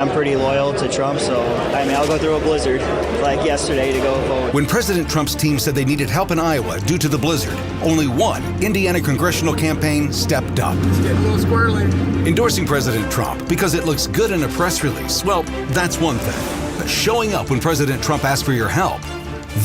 I'm pretty loyal to Trump, so I'll go through a blizzard like yesterday to go vote. When President Trump's team said they needed help in Iowa due to the blizzard, only one Indiana congressional campaign stepped up. It's getting a little squirrely. Endorsing President Trump because it looks good in a press release, well, that's one thing. But showing up when President Trump asks for your help,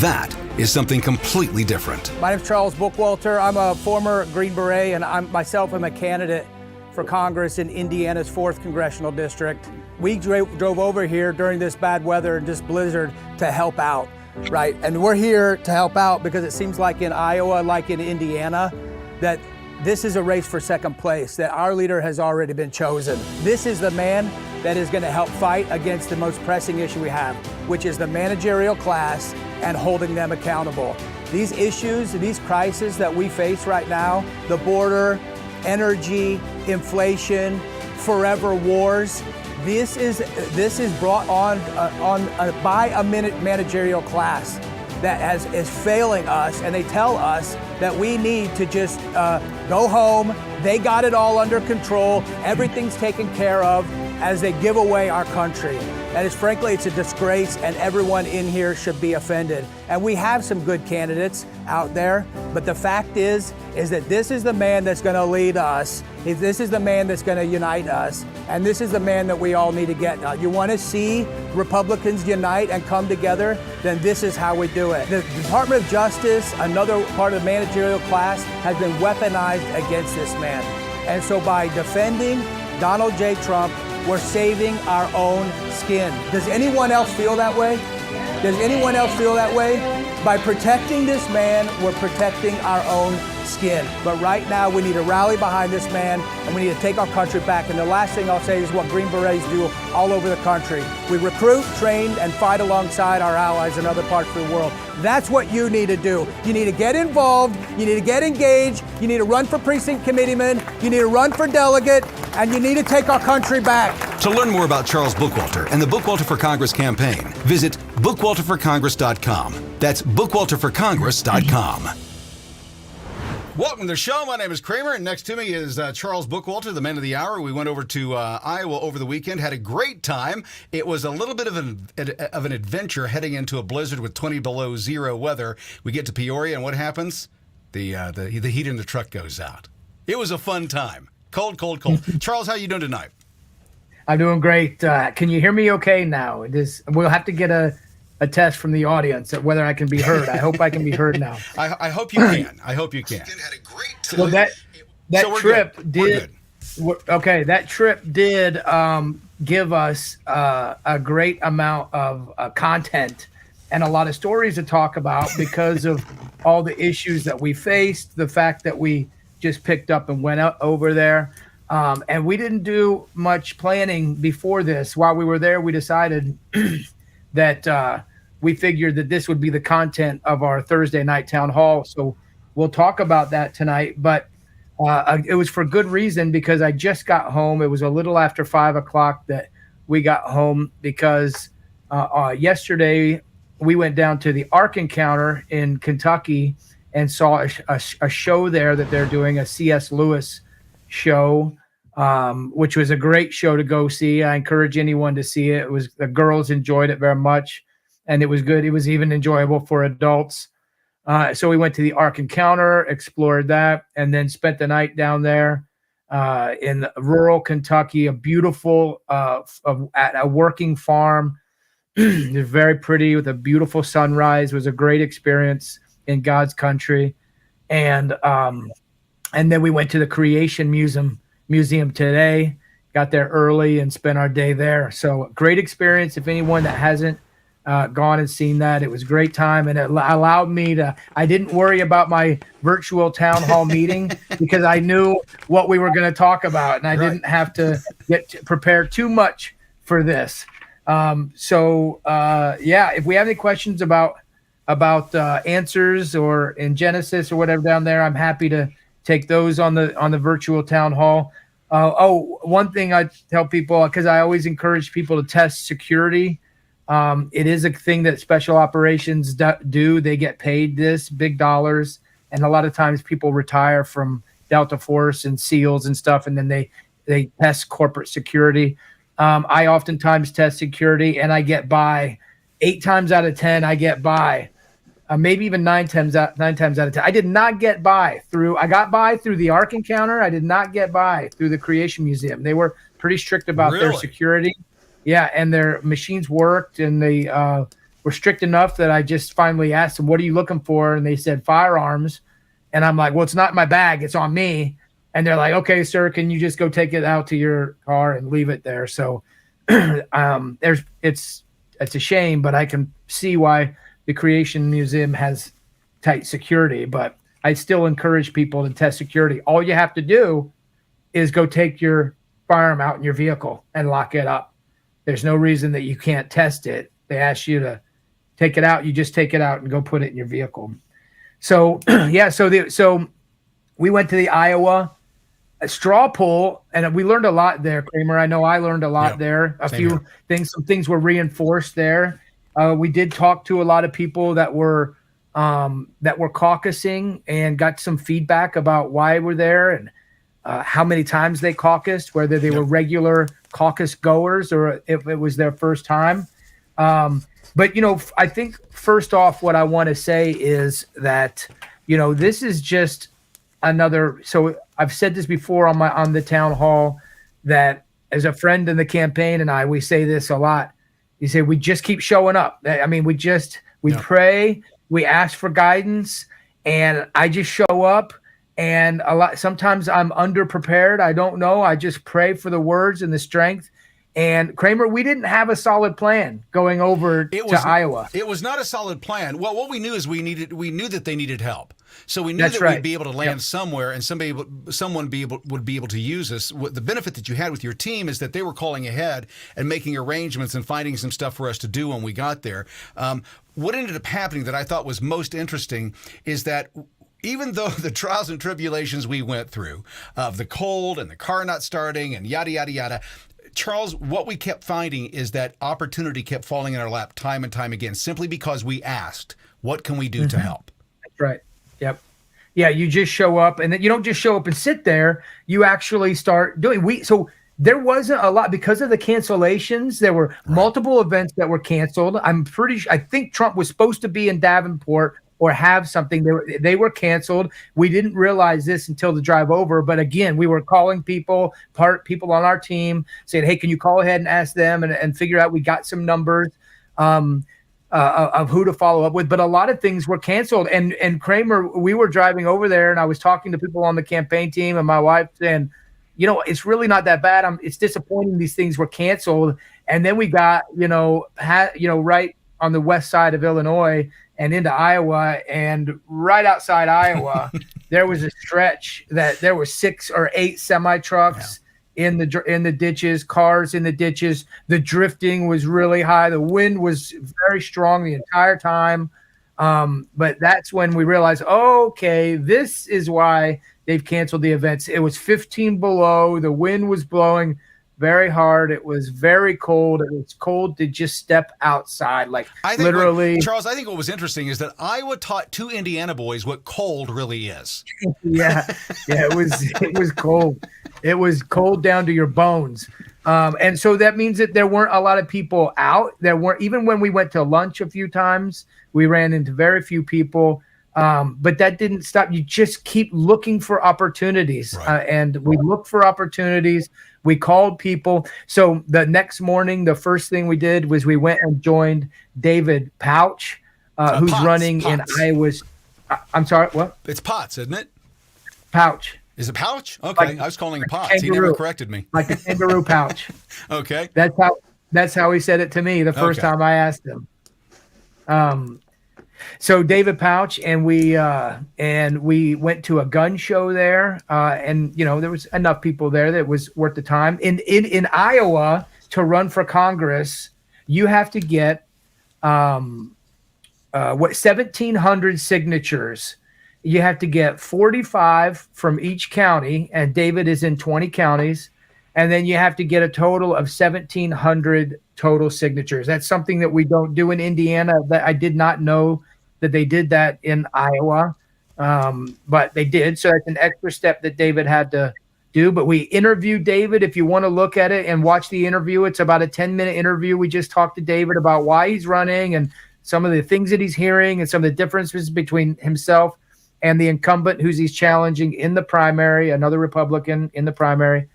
that is something completely different. My name is Charles Bookwalter. I'm a former Green Beret, and I'm a candidate for Congress in Indiana's 4th Congressional District. We drove over here during this bad weather and this blizzard to help out, right? And we're here to help out because it seems like in Iowa, like in Indiana, that this is a race for second place, that our leader has already been chosen. This is the man that is going to help fight against the most pressing issue we have, which is the managerial class and holding them accountable. These issues, these crises that we face right now, the border, energy, inflation, forever wars, this is brought on by a managerial class that is failing us, and they tell us that we need to just go home. They got it all under control. Everything's taken care of as they give away our country. That is, frankly, it's a disgrace, and everyone in here should be offended. And we have some good candidates out there, but the fact is that this is the man that's going to lead us. This is the man that's going to unite us, and this is the man that we all need to get. You want to see Republicans unite and come together? Then this is how we do it. The Department of Justice, another part of the managerial class, has been weaponized against this man. And so by defending Donald J. Trump, we're saving our own skin. Does anyone else feel that way? Does anyone else feel that way? By protecting this man, we're protecting our own skin. But right now, we need to rally behind this man, and we need to take our country back. And the last thing I'll say is what Green Berets do all over the country. We recruit, train, and fight alongside our allies in other parts of the world. That's what you need to do. You need to get involved. You need to get engaged. You need to run for precinct committeeman. You need to run for delegate. And you need to take our country back. To learn more about Charles Bookwalter and the Bookwalter for Congress campaign, visit bookwalterforcongress.com. That's bookwalterforcongress.com. Welcome to the show. My name is Kramer, and next to me is Charles Bookwalter, the man of the hour. We went over to Iowa over the weekend, had a great time. It was a little bit of an adventure heading into a blizzard with 20 below zero weather. We get to Peoria, and what happens? The heat in the truck goes out. It was a fun time. Cold, cold, cold. Charles, how you doing tonight? I'm doing great. Can you hear me okay now? We'll have to get a test from the audience of whether I can be heard. I hope I can be heard now. I hope you can. I hope you can. Well, that trip did give us a great amount of content and a lot of stories to talk about because of all the issues that we faced, the fact that we just picked up and went over there. And we didn't do much planning before this. While we were there, we decided that we figured that this would be the content of our Thursday night town hall. So we'll talk about that tonight. But it was for good reason because I just got home. It was a little after 5 o'clock that we got home because yesterday we went down to the Ark Encounter in Kentucky and saw a show there that they're doing, a C.S. Lewis show, which was a great show to go see. I encourage anyone to see it. The girls enjoyed it very much, and it was good. It was even enjoyable for adults. So we went to the Ark Encounter, explored that, and then spent the night down there in rural Kentucky, a beautiful, at a working farm. It was very pretty with a beautiful sunrise. It was a great experience in God's country. And then we went to the Creation Museum today, got there early and spent our day there. So great experience. If anyone that hasn't gone and seen that, it was a great time. And it allowed me I didn't worry about my virtual town hall meeting because I knew what we were going to talk about. And I didn't have to prepare too much for this. If we have any questions about answers or in Genesis or whatever down there, I'm happy to take those on the virtual town hall. One thing I tell people, because I always encourage people to test security. It is a thing that special operations do. They get paid this big dollars, and a lot of times people retire from Delta Force and SEALs and stuff, and then they test corporate security. I oftentimes test security, and I get by. 8 times out of 10, I get by. Maybe even 9 times out of 10. I did not get by through. I got by through the Ark Encounter. I did not get by through the Creation Museum. They were pretty strict about their security. Yeah, and their machines worked, and they were strict enough that I just finally asked them, "What are you looking for?" And they said firearms, and I'm like, "Well, it's not in my bag. It's on me." And they're like, "Okay, sir, can you just go take it out to your car and leave it there?" So, it's a shame, but I can see why the Creation Museum has tight security. But I still encourage people to test security. All you have to do is go take your firearm out in your vehicle and lock it up. There's no reason that you can't test it. They ask you to take it out. You just take it out and go put it in your vehicle. So, yeah, so we went to the Iowa straw poll, and we learned a lot there, Kramer. I know I learned a lot there. Some things were reinforced there. We did talk to a lot of people that were caucusing and got some feedback about why we're there and how many times they caucused, whether they were regular caucus goers or if it was their first time. But, I think first off, what I want to say is that, this is just another. So I've said this before on the town hall, that as a friend in the campaign and we say this a lot. You say, we just keep showing up. I mean, we pray, we ask for guidance, and I just show up. And sometimes I'm underprepared. I don't know. I just pray for the words and the strength. And Kramer, we didn't have a solid plan going over to Iowa. It was not a solid plan. Well, what we knew is we knew that they needed help. So we knew that we'd be able to land somewhere, and someone would be able to use us. The benefit that you had with your team is that they were calling ahead and making arrangements and finding some stuff for us to do when we got there. What ended up happening that I thought was most interesting is that even though the trials and tribulations we went through of the cold and the car not starting and yada, yada, yada, Charles, what we kept finding is that opportunity kept falling in our lap time and time again, simply because we asked, what can we do to help? That's right. Yep. Yeah, you just show up, and then you don't just show up and sit there. You actually start doing. So there wasn't a lot because of the cancellations. There were multiple events that were canceled. I think Trump was supposed to be in Davenport or have something. They were canceled. We didn't realize this until the drive over. But again, we were calling people on our team saying, hey, can you call ahead and ask them and figure out? We got some numbers of who to follow up with. But a lot of things were canceled. And Kramer, we were driving over there, and I was talking to people on the campaign team and my wife saying, it's really not that bad. It's disappointing these things were canceled. And then we got, right on the west side of Illinois and into Iowa, and right outside Iowa, there was a stretch that there were 6 or 8 semi trucks in the ditches, cars in the ditches. The drifting was really high. The wind was very strong the entire time. But that's when we realized, okay, this is why they've canceled the events. It was 15 below. The wind was blowing very hard. It was very cold. It was cold to just step outside, Charles, I think what was interesting is that Iowa taught 2 Indiana boys what cold really is. Yeah, it was cold. It was cold down to your bones. And so that means that there weren't a lot of people out. Even when we went to lunch a few times, we ran into very few people. But that didn't stop. You just keep looking for opportunities. And we looked for opportunities. We called people. So the next morning, the first thing we did was we went and joined David Pouch, who's running in Iowa's. I'm sorry, what? It's Potts, isn't it? Pouch. Is it Pouch? Okay, I was calling it Potts. He never corrected me. Like a kangaroo pouch. Okay. That's how he said it to me the first time I asked him. So David Pouch and we went to a gun show there, and there was enough people there that was worth the time. In Iowa, to run for Congress, you have to get 1,700 signatures. You have to get 45 from each county, and David is in 20 counties, and then you have to get a total of 1,700 total signatures. That's something that we don't do in Indiana. That I did not know that they did that in Iowa, but they did. So that's an extra step that David had to do. But we interviewed David. If you want to look at it and watch the interview, it's about a 10-minute interview. We just talked to David about why he's running and some of the things that he's hearing and some of the differences between himself and the incumbent he's challenging in the primary, another Republican in the primary.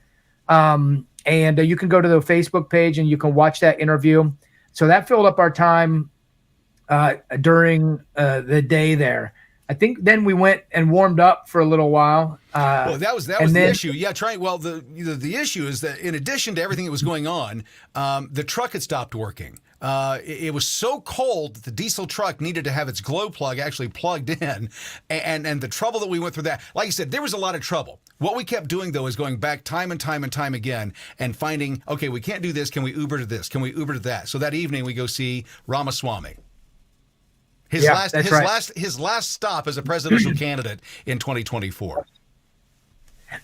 And you can go to the Facebook page and you can watch that interview. So that filled up our time during the day there. I think then we went and warmed up for a little while. Well, that was the issue. Yeah, Well, the issue is that in addition to everything that was going on, the truck had stopped working. It was so cold that the diesel truck needed to have its glow plug actually plugged in, and the trouble that we went through that. Like I said, there was a lot of trouble. What we kept doing, though, is going back time and time and time again and finding, okay, we can't do this. Can we Uber to this? Can we Uber to that? So that evening we go see Ramaswamy. His last stop as a presidential candidate in 2024.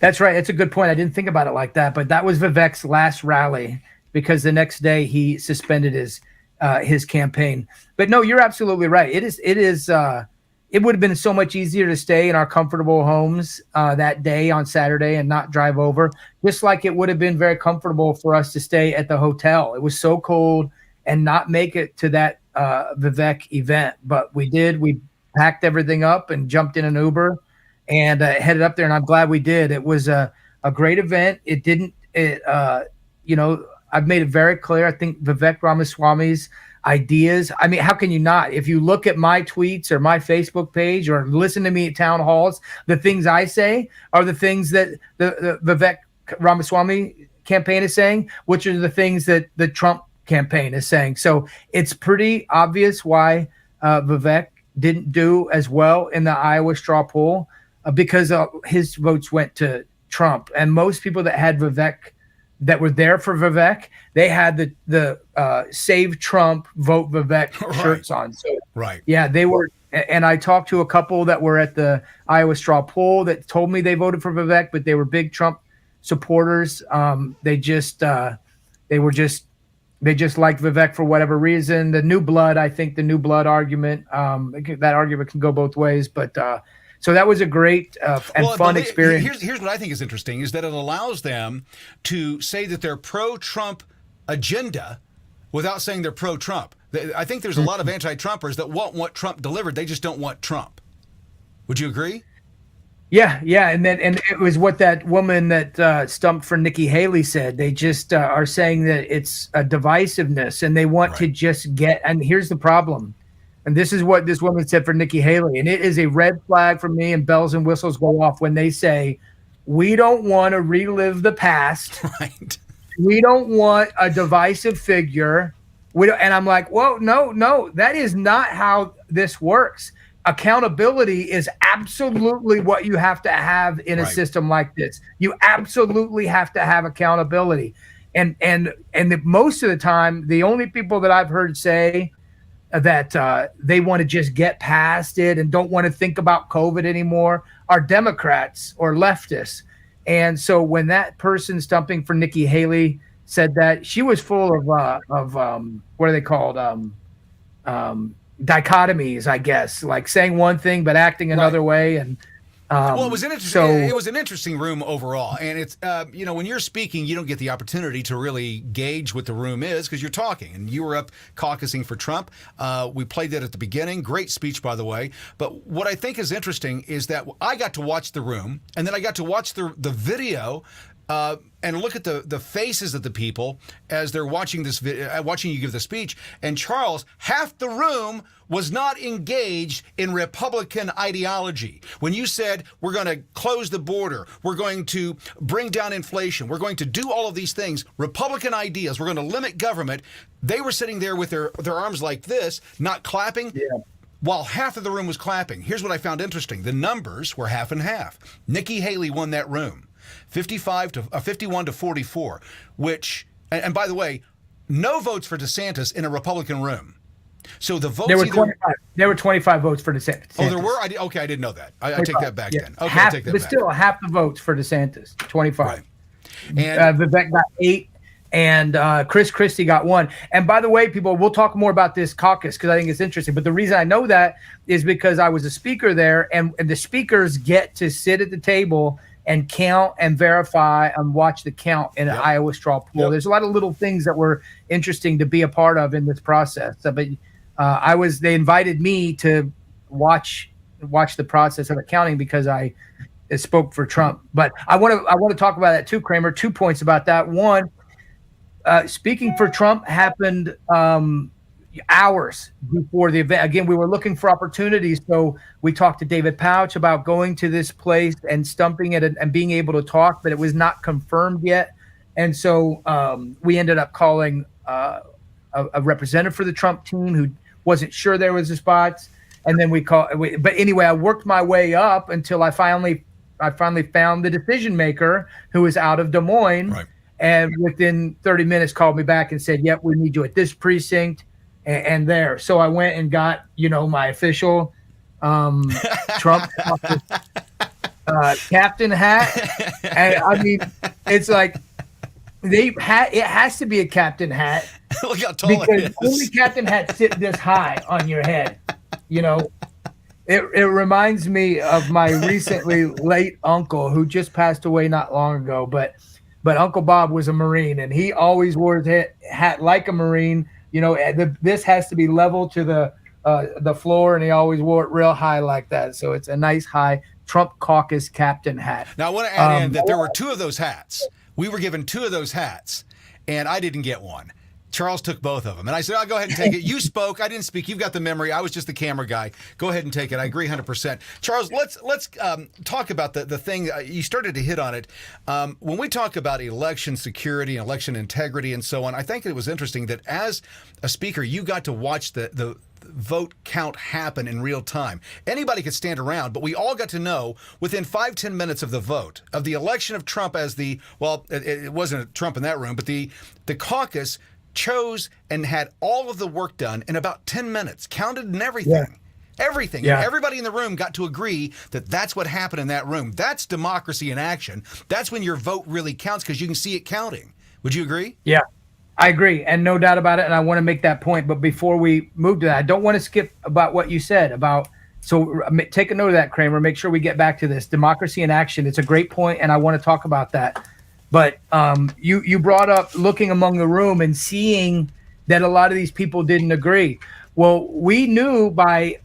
That's right. That's a good point. I didn't think about it like that, but that was Vivek's last rally because the next day he suspended his campaign. But no, you're absolutely right. It would have been so much easier to stay in our comfortable homes that day on Saturday and not drive over, just like it would have been very comfortable for us to stay at the hotel. It was so cold and not make it to that Vivek event, but we did. We packed everything up and jumped in an Uber and headed up there, and I'm glad we did. It was a great event. I've made it very clear. I think Vivek Ramaswamy's ideas, I mean, how can you not? If you look at my tweets or my Facebook page or listen to me at town halls, the things I say are the things that the Vivek Ramaswamy campaign is saying, which are the things that the Trump campaign is saying. So it's pretty obvious why Vivek didn't do as well in the Iowa straw poll because his votes went to Trump. And most people that had Vivek, that were there for Vivek, they had the Save Trump, Vote Vivek shirts on. So yeah, they were. And I talked to a couple that were at the Iowa straw poll that told me they voted for Vivek, but they were big Trump supporters. They just liked Vivek for whatever reason. The new blood, I think the new blood argument, that argument can go both ways. But so that was a great and fun experience. Here's what I think is interesting is that it allows them to say that they're pro-Trump agenda without saying they're pro-Trump. I think there's a lot of anti-Trumpers that want what Trump delivered. They just don't want Trump. Would you agree? Yeah. And it was what that woman that stumped for Nikki Haley said. They just are saying that it's a divisiveness and they want to just get, and here's the problem. And this is what this woman said for Nikki Haley. And it is a red flag for me, and bells and whistles go off when they say, we don't want to relive the past. Right. We don't want a divisive figure. And I'm like, whoa, no, that is not how this works. Accountability is absolutely what you have to have in a system like this. You absolutely have to have accountability. And most of the time, the only people that I've heard say that they want to just get past it and don't want to think about COVID anymore are Democrats or leftists. And so when that person stumping for Nikki Haley said that, she was full of what are they called? Dichotomies, I guess, like saying one thing but acting another way. And well, it was interesting. It was an interesting room overall, and it's when you're speaking, you don't get the opportunity to really gauge what the room is because you're talking. And you were up caucusing for Trump. We played that at the beginning. Great speech, by the way. But what I think is interesting is that I got to watch the room, and then I got to watch the video. And look at the faces of the people as they're watching this watching you give the speech. And Charles, half the room was not engaged in Republican ideology. When you said we're going to close the border, we're going to bring down inflation, we're going to do all of these things, Republican ideas, we're going to limit government, they were sitting there with their arms like this, not clapping. Yeah. While half of the room was clapping. Here's what I found interesting. The numbers were half and half. Nikki Haley won that room. 51 to 44, which, and by the way, no votes for DeSantis in a Republican room. So the votes there were 25 votes for DeSantis. Oh, there were? I didn't know that. I take that back then. Okay, half, I take that but back. Still half the votes for DeSantis, 25. Right. And Vivek got 8, and Chris Christie got 1. And by the way, people, we'll talk more about this caucus because I think it's interesting. But the reason I know that is because I was a speaker there, and the speakers get to sit at the table and count and verify and watch the count in an Iowa straw poll. There's a lot of little things that were interesting to be a part of in this process. But they invited me to watch the process of the counting because I spoke for Trump. But I want to talk about that too, Kramer. 2 points about that. One, speaking for Trump happened hours before the event. Again, we were looking for opportunities, so we talked to David Pouch about going to this place and stumping it and being able to talk, but it was not confirmed yet. And so we ended up calling a representative for the Trump team who wasn't sure there was a spot, and then but anyway, I worked my way up until I finally found the decision maker who was out of Des Moines. Right. And within 30 minutes called me back and said, yep, we need you at this precinct and there. So I went and got, my official Trump captain hat. And I mean, it's like it has to be a captain hat. Look how tall it is. Only captain hats sit this high on your head. It reminds me of my recently late uncle who just passed away not long ago, but Uncle Bob was a Marine, and he always wore his hat like a Marine. This has to be level to the floor, and he always wore it real high like that. So it's a nice high Trump caucus captain hat. Now, I want to add in that there were 2 of those hats. We were given 2 of those hats, and I didn't get one. Charles took both of them. And I said, I'll go ahead and take it. You spoke. I didn't speak. You've got the memory. I was just the camera guy. Go ahead and take it. I agree 100%. Charles, let's talk about the thing. You started to hit on it. When we talk about election security, election integrity, and so on, I think it was interesting that as a speaker, you got to watch the vote count happen in real time. Anybody could stand around, but we all got to know within 5-10 minutes of the vote, of the election of Trump as it wasn't Trump in that room, but the caucus chose and had all of the work done in about 10 minutes, counted and everything. Yeah. Everything. Yeah. And everybody in the room got to agree that that's what happened in that room. That's democracy in action. That's when your vote really counts because you can see it counting. Would you agree? Yeah, I agree. And no doubt about it. And I want to make that point. But before we move to that, I don't want to skip about what you said about. So take a note of that, Kramer. Make sure we get back to this. Democracy in action. It's a great point, and I want to talk about that. But you brought up looking among the room and seeing that a lot of these people didn't agree. Well, we knew by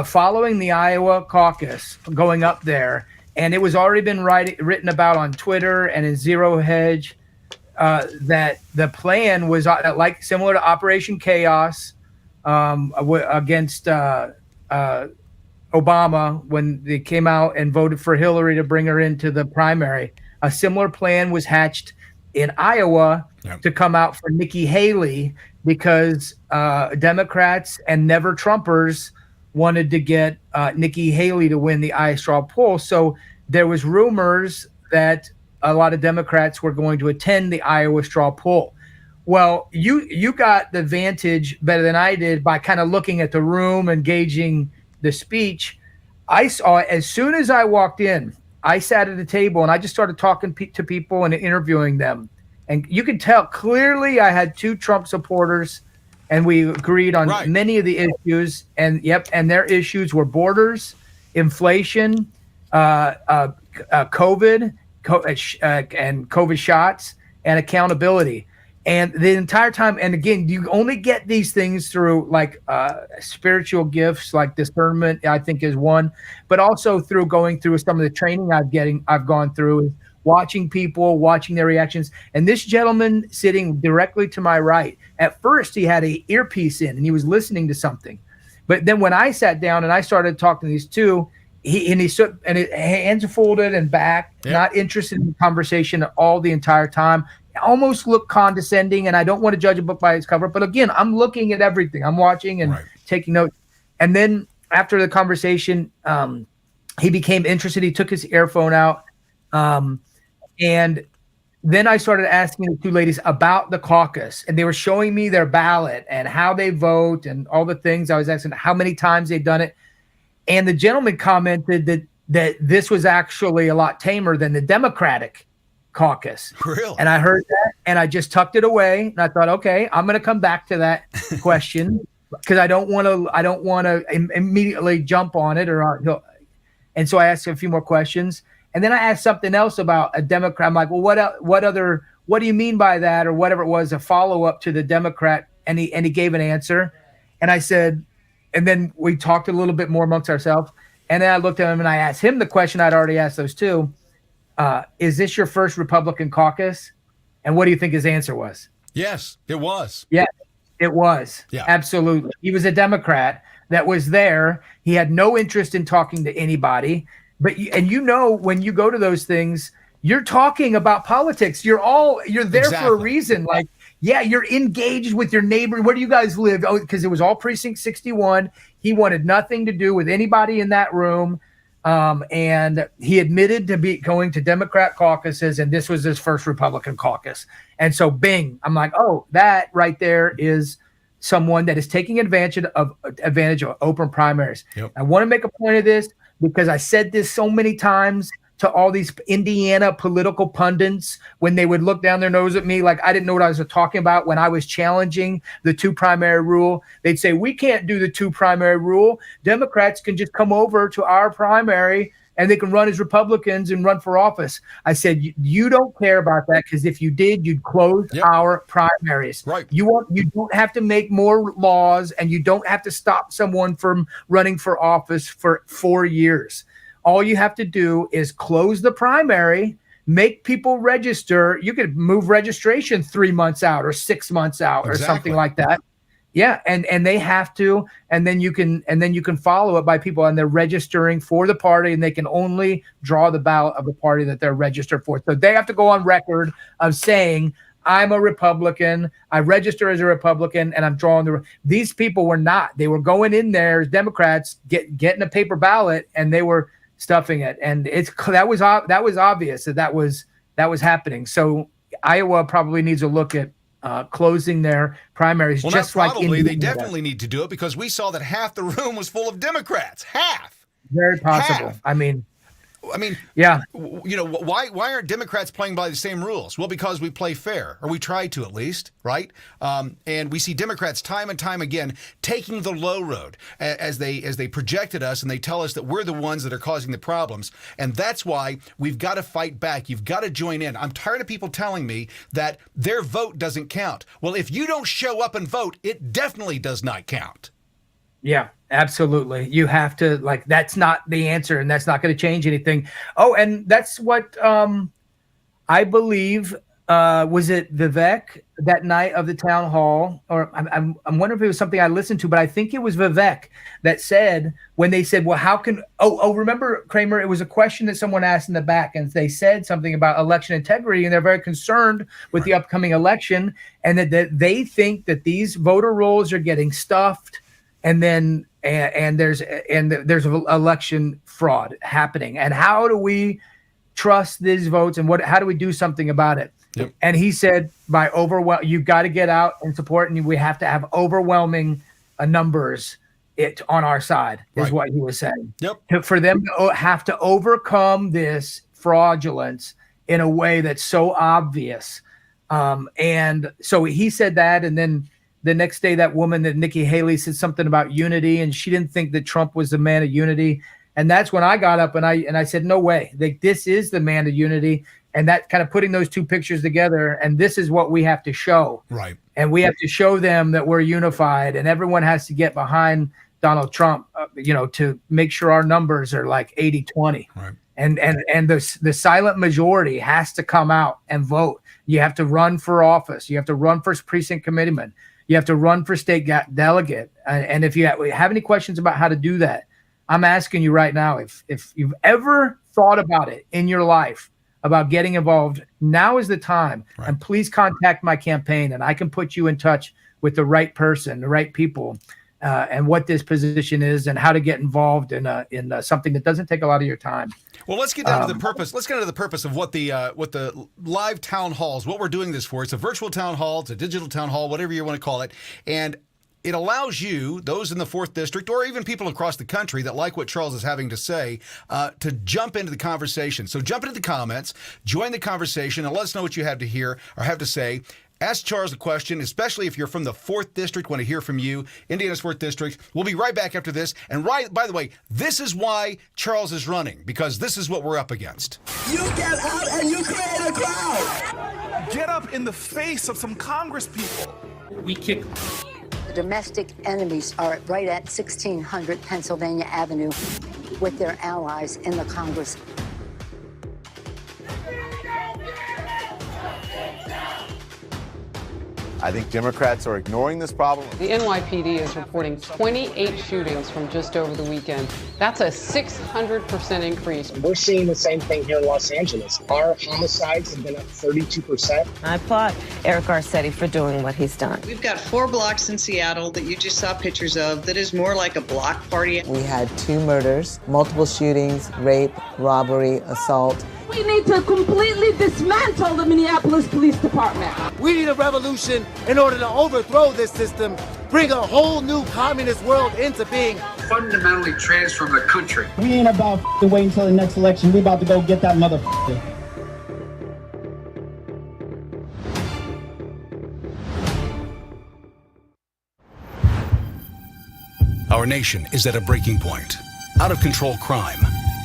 following the Iowa caucus, going up there, and it was already been written about on Twitter and in Zero Hedge, that the plan was like similar to Operation Chaos against Obama when they came out and voted for Hillary to bring her into the primary. A similar plan was hatched in Iowa to come out for Nikki Haley because Democrats and never Trumpers wanted to get Nikki Haley to win the Iowa straw poll. So there was rumors that a lot of Democrats were going to attend the Iowa straw poll. Well, you got the advantage better than I did by kind of looking at the room and gauging the speech. I saw as soon as I walked in, I sat at a table and I just started talking to people and interviewing them. And you could tell clearly I had 2 Trump supporters and we agreed on many of the issues. And their issues were borders, inflation, COVID, and COVID shots, and accountability. And the entire time, and again, you only get these things through like spiritual gifts, like discernment, I think is one, but also through going through some of the training I've gone through, watching people, watching their reactions. And this gentleman sitting directly to my right, at first he had an earpiece in and he was listening to something. But then when I sat down and I started talking to these 2, he stood and his hands folded and back, not interested in the conversation all the entire time. Almost looked condescending, and I don't want to judge a book by its cover. But again, I'm looking at everything. I'm watching and taking notes. And then after the conversation, he became interested. He took his earphone out. And then I started asking the 2 ladies about the caucus, and they were showing me their ballot and how they vote and all the things. I was asking how many times they'd done it. And the gentleman commented that this was actually a lot tamer than the Democratic caucus. Really? And I heard that and I just tucked it away. And I thought, okay, I'm going to come back to that question because I don't want to immediately jump on it and so I asked him a few more questions. And then I asked something else about a Democrat. I'm like, well, what do you mean by that? Or whatever it was, a follow up to the Democrat. And he gave an answer. And I said, and then we talked a little bit more amongst ourselves. And then I looked at him and I asked him the question I'd already asked those two. Is this your first Republican caucus? And what do you think his answer was? Yes, it was. Yeah, it was. Yeah. Absolutely. He was a Democrat that was there. He had no interest in talking to anybody. But when you go to those things, you're talking about politics. You're there Exactly. for a reason. Like, yeah, you're engaged with your neighbor. Where do you guys live? Oh, because it was all precinct 61. He wanted nothing to do with anybody in that room. And he admitted to be going to Democrat caucuses, and this was his first Republican caucus. And so, bing, I'm like, oh, that right there is someone that is taking advantage of open primaries. Yep. I want to make a point of this because I said this so many times to all these Indiana political pundits when they would look down their nose at me like I didn't know what I was talking about when I was challenging the 2 primary rule. They'd say, we can't do the 2 primary rule. Democrats can just come over to our primary and they can run as Republicans and run for office. I said, you don't care about that because if you did, you'd close our primaries. Right. You don't have to make more laws and you don't have to stop someone from running for office for 4 years. All you have to do is close the primary, make people register. You could move registration 3 months out or 6 months out or something like that. Yeah, and they have to, and then you can follow it by people, and they're registering for the party, and they can only draw the ballot of the party that they're registered for. So they have to go on record of saying, I'm a Republican, I register as a Republican, and I'm drawing these people were not. They were going in there as Democrats, getting a paper ballot, and they were stuffing it, and that was obvious that was happening. So Iowa probably needs to look at closing their primaries. Well, just not probably. like They definitely need to do it because we saw that half the room was full of Democrats. Half. Very possible. Half. I mean, yeah. You know, why aren't Democrats playing by the same rules? Well, because we play fair, or we try to at least, right? And we see Democrats time and time again taking the low road as they project at us, and they tell us that we're the ones that are causing the problems. And that's why we've got to fight back. You've got to join in. I'm tired of people telling me that their vote doesn't count. Well, if you don't show up and vote, it definitely does not count. Yeah, absolutely. You have to, that's not the answer, and that's not going to change anything. Oh, and that's what I believe, was it Vivek that night of the town hall? Or I'm wondering if it was something I listened to, but I think it was Vivek that said, when they said, well, how can, remember, Kramer, it was a question that someone asked in the back, and they said something about election integrity, and they're very concerned with the upcoming election, and that they think that these voter rolls are getting stuffed. And then there's election fraud happening. And how do we trust these votes? And how do we do something about it? Yep. And he said, you've got to get out and support, and we have to have overwhelming numbers on our side, is what he was saying. Yep. For them to have to overcome this fraudulence in a way that's so obvious. And so he said that, and then the next day, that woman, that Nikki Haley, said something about unity, and she didn't think that Trump was the man of unity. And that's when I got up and I said, no way, this is the man of unity. And that kind of putting those two pictures together, and this is what we have to show. Right. And we have to show them that we're unified, and everyone has to get behind Donald Trump, to make sure our numbers are like 80-20. Right. And the silent majority has to come out and vote. You have to run for office. You have to run for precinct committeeman. You have to run for state delegate. And if you have any questions about how to do that, I'm asking you right now, if you've ever thought about it in your life, about getting involved, now is the time. Right. And please contact my campaign, and I can put you in touch with the right person, the right people, and what this position is and how to get involved in something that doesn't take a lot of your time. Well, let's get down to the purpose. Let's get into the purpose of what the live town halls, what we're doing this for. It's a virtual town hall, it's a digital town hall, whatever you want to call it. And it allows you, those in the 4th District, or even people across the country that like what Charles is having to say, to jump into the conversation. So jump into the comments, join the conversation, and let us know what you have to hear or have to say. Ask Charles a question, especially if you're from the 4th District. Want to hear from you, Indiana's 4th District. We'll be right back after this. And by the way, this is why Charles is running, because this is what we're up against. You get out and you create a crowd. Get up in the face of some Congress people. We kick. The domestic enemies are right at 1600 Pennsylvania Avenue with their allies in the Congress. I think Democrats are ignoring this problem. The NYPD is reporting 28 shootings from just over the weekend. That's a 600% increase. We're seeing the same thing here in Los Angeles. Our homicides have been up 32%. I applaud Eric Garcetti for doing what he's done. We've got 4 blocks in Seattle that you just saw pictures of that is more like a block party. We had 2 murders, multiple shootings, rape, robbery, assault. We need to completely dismantle the Minneapolis Police Department. We need a revolution in order to overthrow this system, bring a whole new communist world into being. Fundamentally transform the country. We ain't about to wait until the next election. We about to go get that motherfucker. Our nation is at a breaking point. Out of control crime,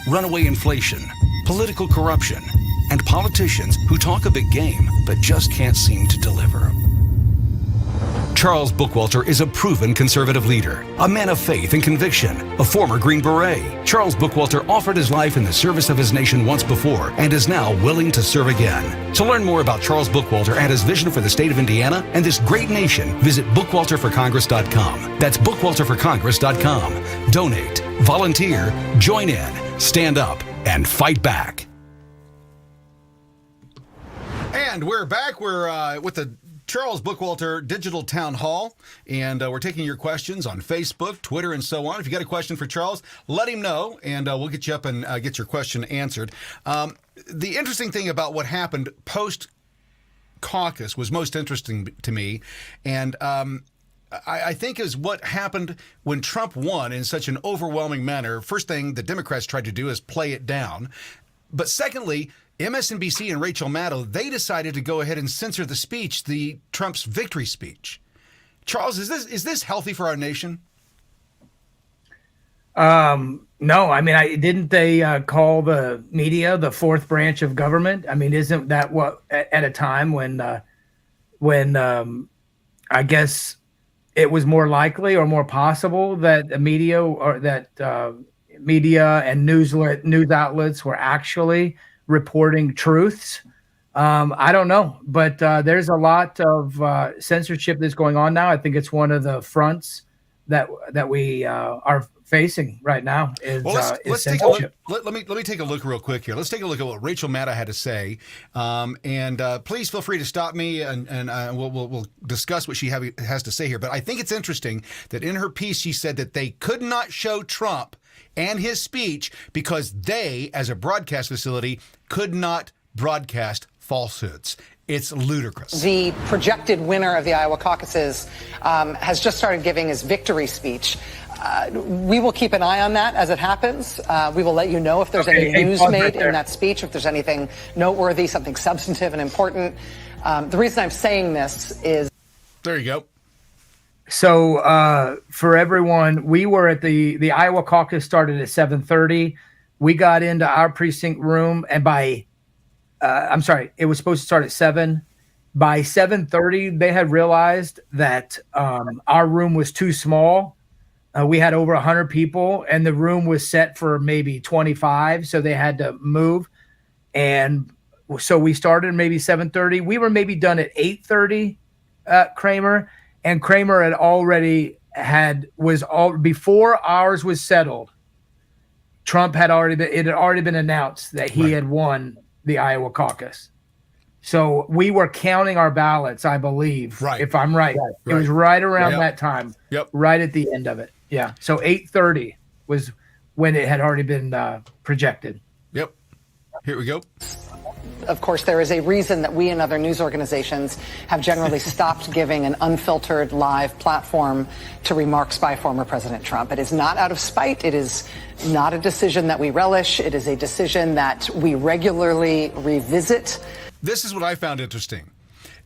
runaway inflation, political corruption, and politicians who talk a big game but just can't seem to deliver. Charles Bookwalter is a proven conservative leader, a man of faith and conviction, a former Green Beret. Charles Bookwalter offered his life in the service of his nation once before and is now willing to serve again. To learn more about Charles Bookwalter and his vision for the state of Indiana and this great nation, visit bookwalterforcongress.com. That's bookwalterforcongress.com. Donate, volunteer, join in, stand up, and fight back. And we're back. We're with the Charles Bookwalter Digital Town Hall, and we're taking your questions on Facebook, Twitter, and so on. If you got a question for Charles, let him know, and we'll get you up and get your question answered. The interesting thing about what happened post-caucus was most interesting to me, and I think is what happened when Trump won in such an overwhelming manner. First thing the Democrats tried to do is play it down. But secondly, MSNBC and Rachel Maddow, they decided to go ahead and censor the speech, the Trump's victory speech. Charles, is this healthy for our nation? No, I mean, didn't they call the media the 4th branch of government? I mean, isn't that what at a time when I guess it was more likely or more possible that the media or that media and news outlets were actually reporting truths? I don't know, but there's a lot of censorship that's going on now. I think it's one of the fronts that we are facing right now. Let's take a look. Let me take a look real quick here. Let's take a look at what Rachel Maddow had to say, and please feel free to stop me, and we'll discuss what she has to say here. But I think it's interesting that in her piece she said that they could not show Trump and his speech because they, as a broadcast facility, could not broadcast falsehoods. It's ludicrous. The projected winner of the Iowa caucuses has just started giving his victory speech. We will keep an eye on that as it happens. We will let you know if there's any news made in that speech, if there's anything noteworthy, something substantive and important. The reason I'm saying this is... There you go. So for everyone, we were at the Iowa caucus started at 7:30. We got into our precinct room, and by it was supposed to start at 7. By 7:30, they had realized that our room was too small. We had over 100 people, and the room was set for maybe 25, so they had to move. And so we started maybe 7:30. We were maybe done at 8:30, Kramer. And Kramer had before ours was settled. Trump had already been announced that he had won the Iowa caucus. So we were counting our ballots, I believe, if I'm right. It was right around that time, right at the end of it. Yeah. So 8:30 was when it had already been projected. Yep. Here we go. Of course, there is a reason that we and other news organizations have generally stopped giving an unfiltered live platform to remarks by former President Trump. It is not out of spite. It is not a decision that we relish. It is a decision that we regularly revisit. This is what I found interesting.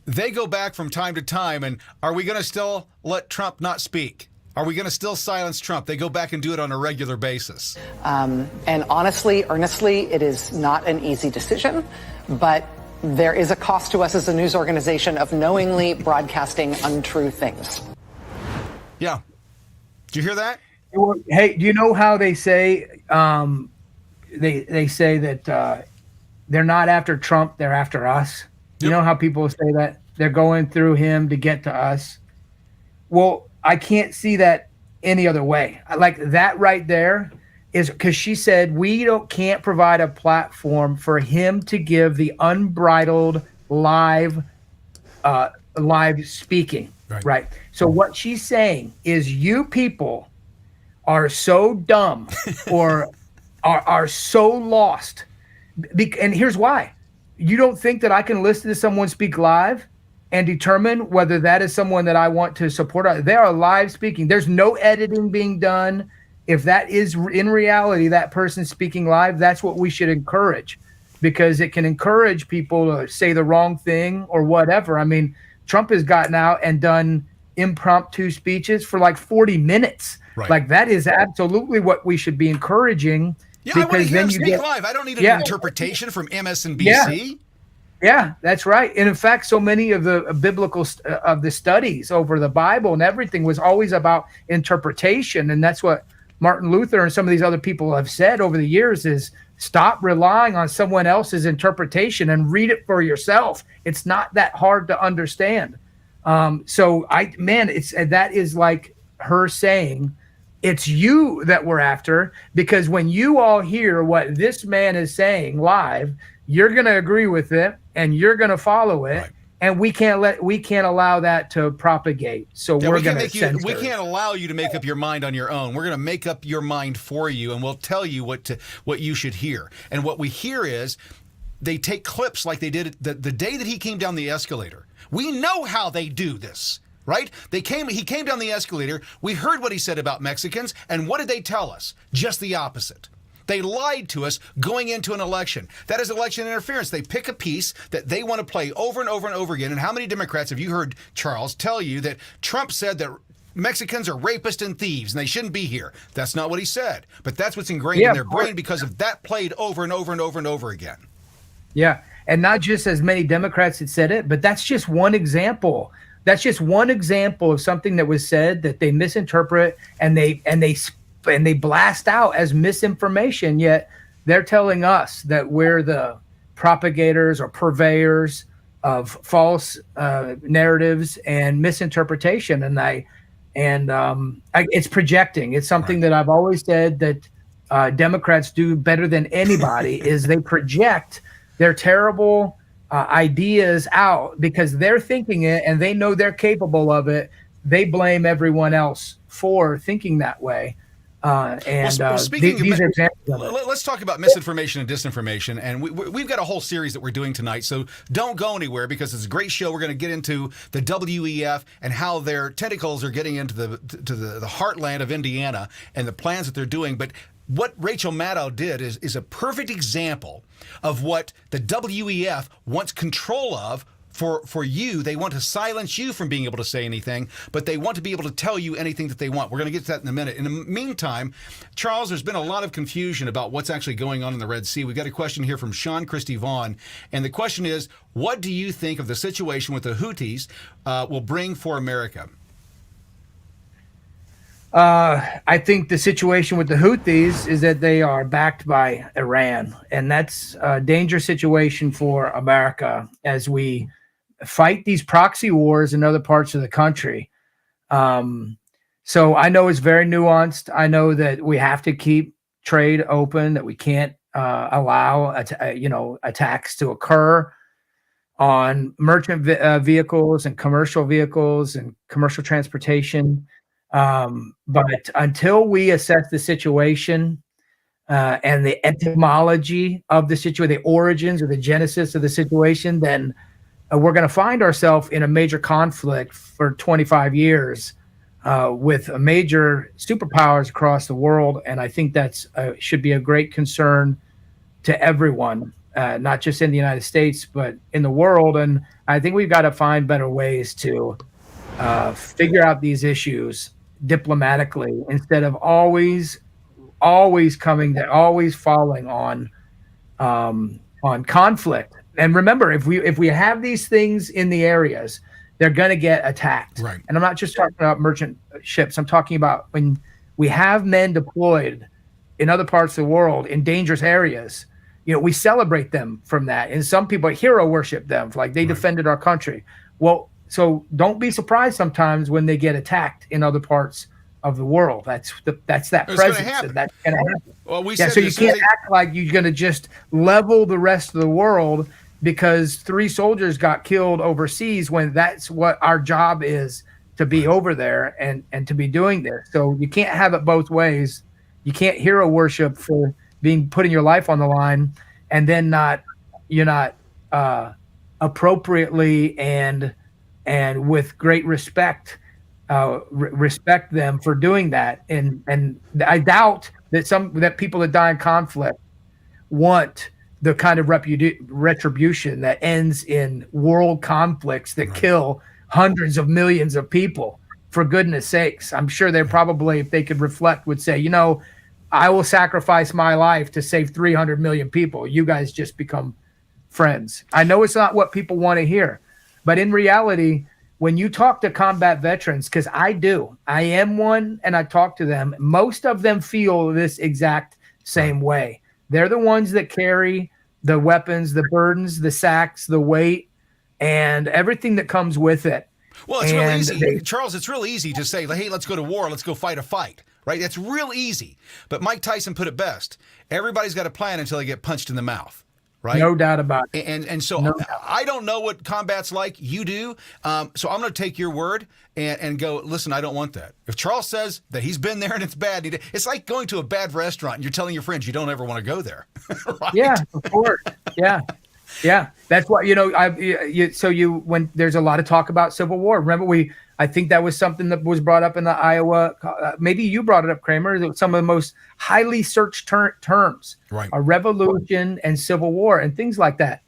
they go back from time to time, and are we going to still let Trump not speak? Are we going to still silence Trump? They go back and do it on a regular basis. And honestly, earnestly, it is not an easy decision, but there is a cost to us as a news organization of knowingly broadcasting untrue things. Yeah. Did you hear that? Hey, do you know how they say they say that they're not after Trump, they're after us? You know how people say that? They're going through him to get to us. Well, I can't see that any other way. Like that right there is because she said can't provide a platform for him to give the unbridled live speaking. Right. So what she's saying is you people are so dumb or are so lost. And here's why. You don't think that I can listen to someone speak live and determine whether that is someone that I want to support? They are live speaking. There's no editing being done. If that is in reality that person speaking live, that's what we should encourage, because it can encourage people to say the wrong thing or whatever. I mean, Trump has gotten out and done impromptu speeches for like 40 minutes. Right. Like that is absolutely what we should be encouraging. Yeah, I want to hear him speak live. I don't need an interpretation from MSNBC. Yeah, that's right. And in fact, so many of the biblical of the studies over the Bible and everything was always about interpretation. And that's what Martin Luther and some of these other people have said over the years is stop relying on someone else's interpretation and read it for yourself. It's not that hard to understand. That is like her saying, it's you that we're after, because when you all hear what this man is saying live, you're going to agree with it and you're going to follow it. Right. And we can't allow that to propagate. So we're going to we can't allow you to make up your mind on your own. We're going to make up your mind for you, and we'll tell you what you should hear. And what we hear is they take clips like they did the day that he came down the escalator. We know how they do this, right? He came down the escalator. We heard what he said about Mexicans, and what did they tell us? Just the opposite. They lied to us going into an election. That is election interference. They pick a piece that they want to play over and over and over again. And how many Democrats have you heard, Charles, tell you that Trump said that Mexicans are rapists and thieves and they shouldn't be here? That's not what he said. But that's what's ingrained in their brain because of that played over and over and over and over again. Yeah. And not just as many Democrats had said it, but that's just one example. That's just one example of something that was said that they misinterpret and they blast out as misinformation, yet they're telling us that we're the propagators or purveyors of false narratives and misinterpretation. It's projecting. It's something that I've always said that Democrats do better than anybody is they project their terrible ideas out because they're thinking it and they know they're capable of it. They blame everyone else for thinking that way. These are examples of it. Let's talk about misinformation and disinformation. And we've got a whole series that we're doing tonight. So don't go anywhere because it's a great show. We're going to get into the WEF and how their tentacles are getting into the heartland of Indiana and the plans that they're doing. But what Rachel Maddow did is a perfect example of what the WEF wants control of. For you, they want to silence you from being able to say anything, but they want to be able to tell you anything that they want. We're going to get to that in a minute. In the meantime, Charles, there's been a lot of confusion about what's actually going on in the Red Sea. We've got a question here from Sean Christie Vaughn, and the question is, what do you think of the situation with the Houthis will bring for America? I think the situation with the Houthis is that they are backed by Iran, and that's a dangerous situation for America as we fight these proxy wars in other parts of the country. So I know it's very nuanced. I know that we have to keep trade open, that we can't allow attacks to occur on merchant vehicles and commercial transportation. But until we assess the situation and the etymology of the situation, the origins or the genesis of the situation, then we're going to find ourselves in a major conflict for 25 years with major superpowers across the world. And I think that's should be a great concern to everyone. not just in the United States, but in the world. And I think we've got to find better ways to figure out these issues diplomatically instead of always falling on conflict. And remember, if we have these things in the areas, they're going to get attacked. Right. And I'm not just talking about merchant ships. I'm talking about when we have men deployed in other parts of the world in dangerous areas. We celebrate them from that. And some people hero worship them, like they defended our country. Well, so don't be surprised sometimes when they get attacked in other parts of the world. That's that presence. That's going to happen. Well, so you can't act like you're going to just level the rest of the world because 3 soldiers got killed overseas when that's what our job is, to be over there and to be doing this. So you can't have it both ways. You can't hero worship for putting your life on the line and then you're not appropriately and with great respect respect them for doing that. And I doubt that people that die in conflict want the kind of retribution that ends in world conflicts that kill hundreds of millions of people. For goodness sakes, I'm sure they probably, if they could reflect, would say, I will sacrifice my life to save 300 million people. You guys just become friends. I know it's not what people want to hear, but in reality, when you talk to combat veterans, because I am one, and I talk to them, most of them feel this exact same way. They're the ones that carry the weapons, the burdens, the sacks, the weight, and everything that comes with it. Well, it's real easy, Charles. It's real easy to say, hey, let's go to war. Let's go fight a fight, right? That's real easy. But Mike Tyson put it best. Everybody's got a plan until they get punched in the mouth. Right? No doubt about it. And so I don't know what combat's like. You do. So I'm going to take your word and go, listen, I don't want that. If Charles says that he's been there and it's bad, it's like going to a bad restaurant and you're telling your friends you don't ever want to go there. Right? Yeah, of course. Yeah. Yeah. That's why, when there's a lot of talk about Civil War, remember I think that was something that was brought up in the Iowa. Maybe you brought it up, Kramer. Some of the most highly searched terms are revolution and Civil War and things like that.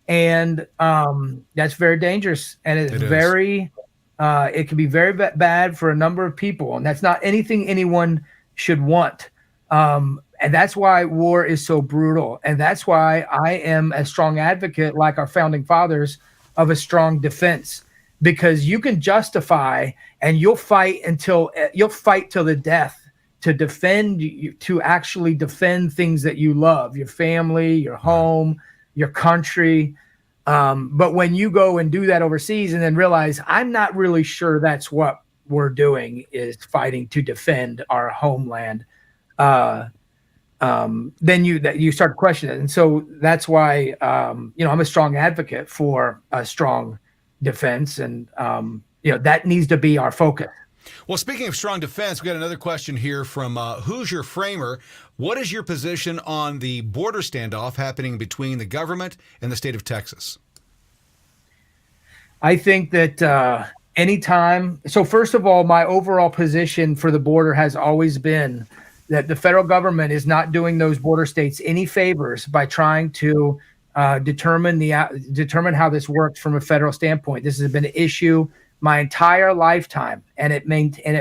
And that's very dangerous. And it can be very bad for a number of people. And that's not anything anyone should want. And that's why war is so brutal. And that's why I am a strong advocate, like our founding fathers, of a strong defense. Because you can justify and you'll fight till the death to defend, to actually defend things that you love, your family, your home, your country. But when you go and do that overseas and then realize I'm not really sure that's what we're doing is fighting to defend our homeland, then you start questioning it. And so that's why I'm a strong advocate for a strong defense, and that needs to be our focus. Well, speaking of strong defense, we got another question here from Hoosier Framer. What is your position on the border standoff happening between the government and the state of Texas? I think that anytime. So first of all, my overall position for the border has always been that the federal government is not doing those border states any favors by trying to determine how this works from a federal standpoint. This has been an issue my entire lifetime, and it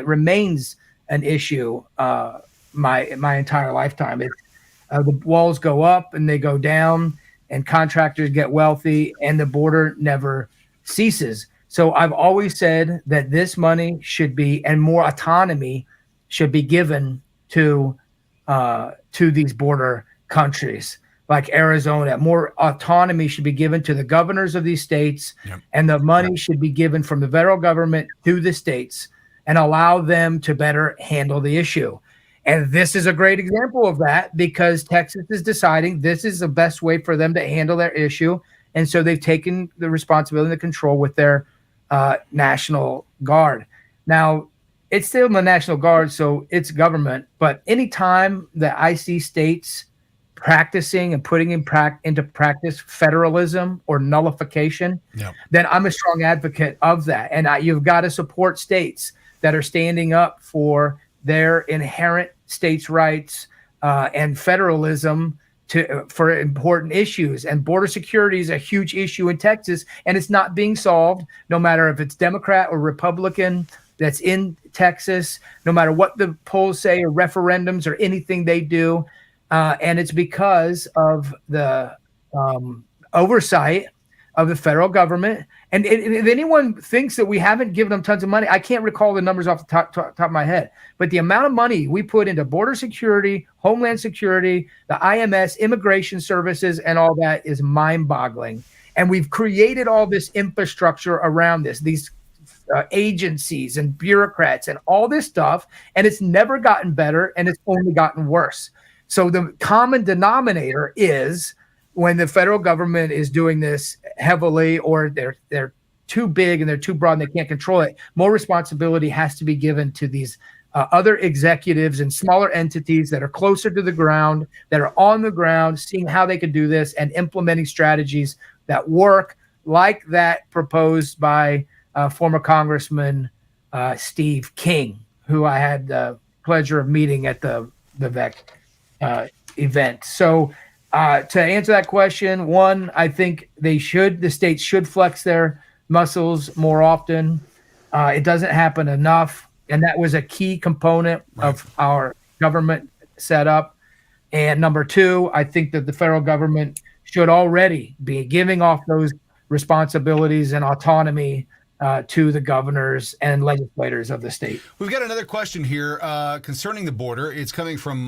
remains an issue my entire lifetime. The walls go up and they go down, and contractors get wealthy, and the border never ceases. So I've always said that this money should be, and more autonomy should be given to these border countries like Arizona. More autonomy should be given to the governors of these states, and the money should be given from the federal government to the states and allow them to better handle the issue. And this is a great example of that, because Texas is deciding this is the best way for them to handle their issue. And so they've taken the responsibility and the control with their National Guard. Now, it's still the National Guard, so it's government. But anytime that I see states practicing and putting into practice federalism or nullification, then I'm a strong advocate of that. And you've got to support states that are standing up for their inherent states' rights and federalism for important issues. And border security is a huge issue in Texas, and it's not being solved, no matter if it's Democrat or Republican that's in Texas, no matter what the polls say or referendums or anything they do. And it's because of the oversight of the federal government. And if anyone thinks that we haven't given them tons of money, I can't recall the numbers off the top of my head, but the amount of money we put into border security, homeland security, the IMS, immigration services, and all that is mind-boggling. And we've created all this infrastructure around this, these agencies and bureaucrats and all this stuff, and it's never gotten better, and it's only gotten worse. So the common denominator is, when the federal government is doing this heavily, or they're too big and they're too broad and they can't control it, more responsibility has to be given to these other executives and smaller entities that are closer to the ground, that are on the ground, seeing how they can do this and implementing strategies that work, like that proposed by former Congressman Steve King, who I had the pleasure of meeting at the VEC event. So to answer that question, one, I think the states should flex their muscles more often. It doesn't happen enough. And that was a key component of our government setup. And number two, I think that the federal government should already be giving off those responsibilities and autonomy to the governors and legislators of the state. We've got another question here concerning the border. It's coming from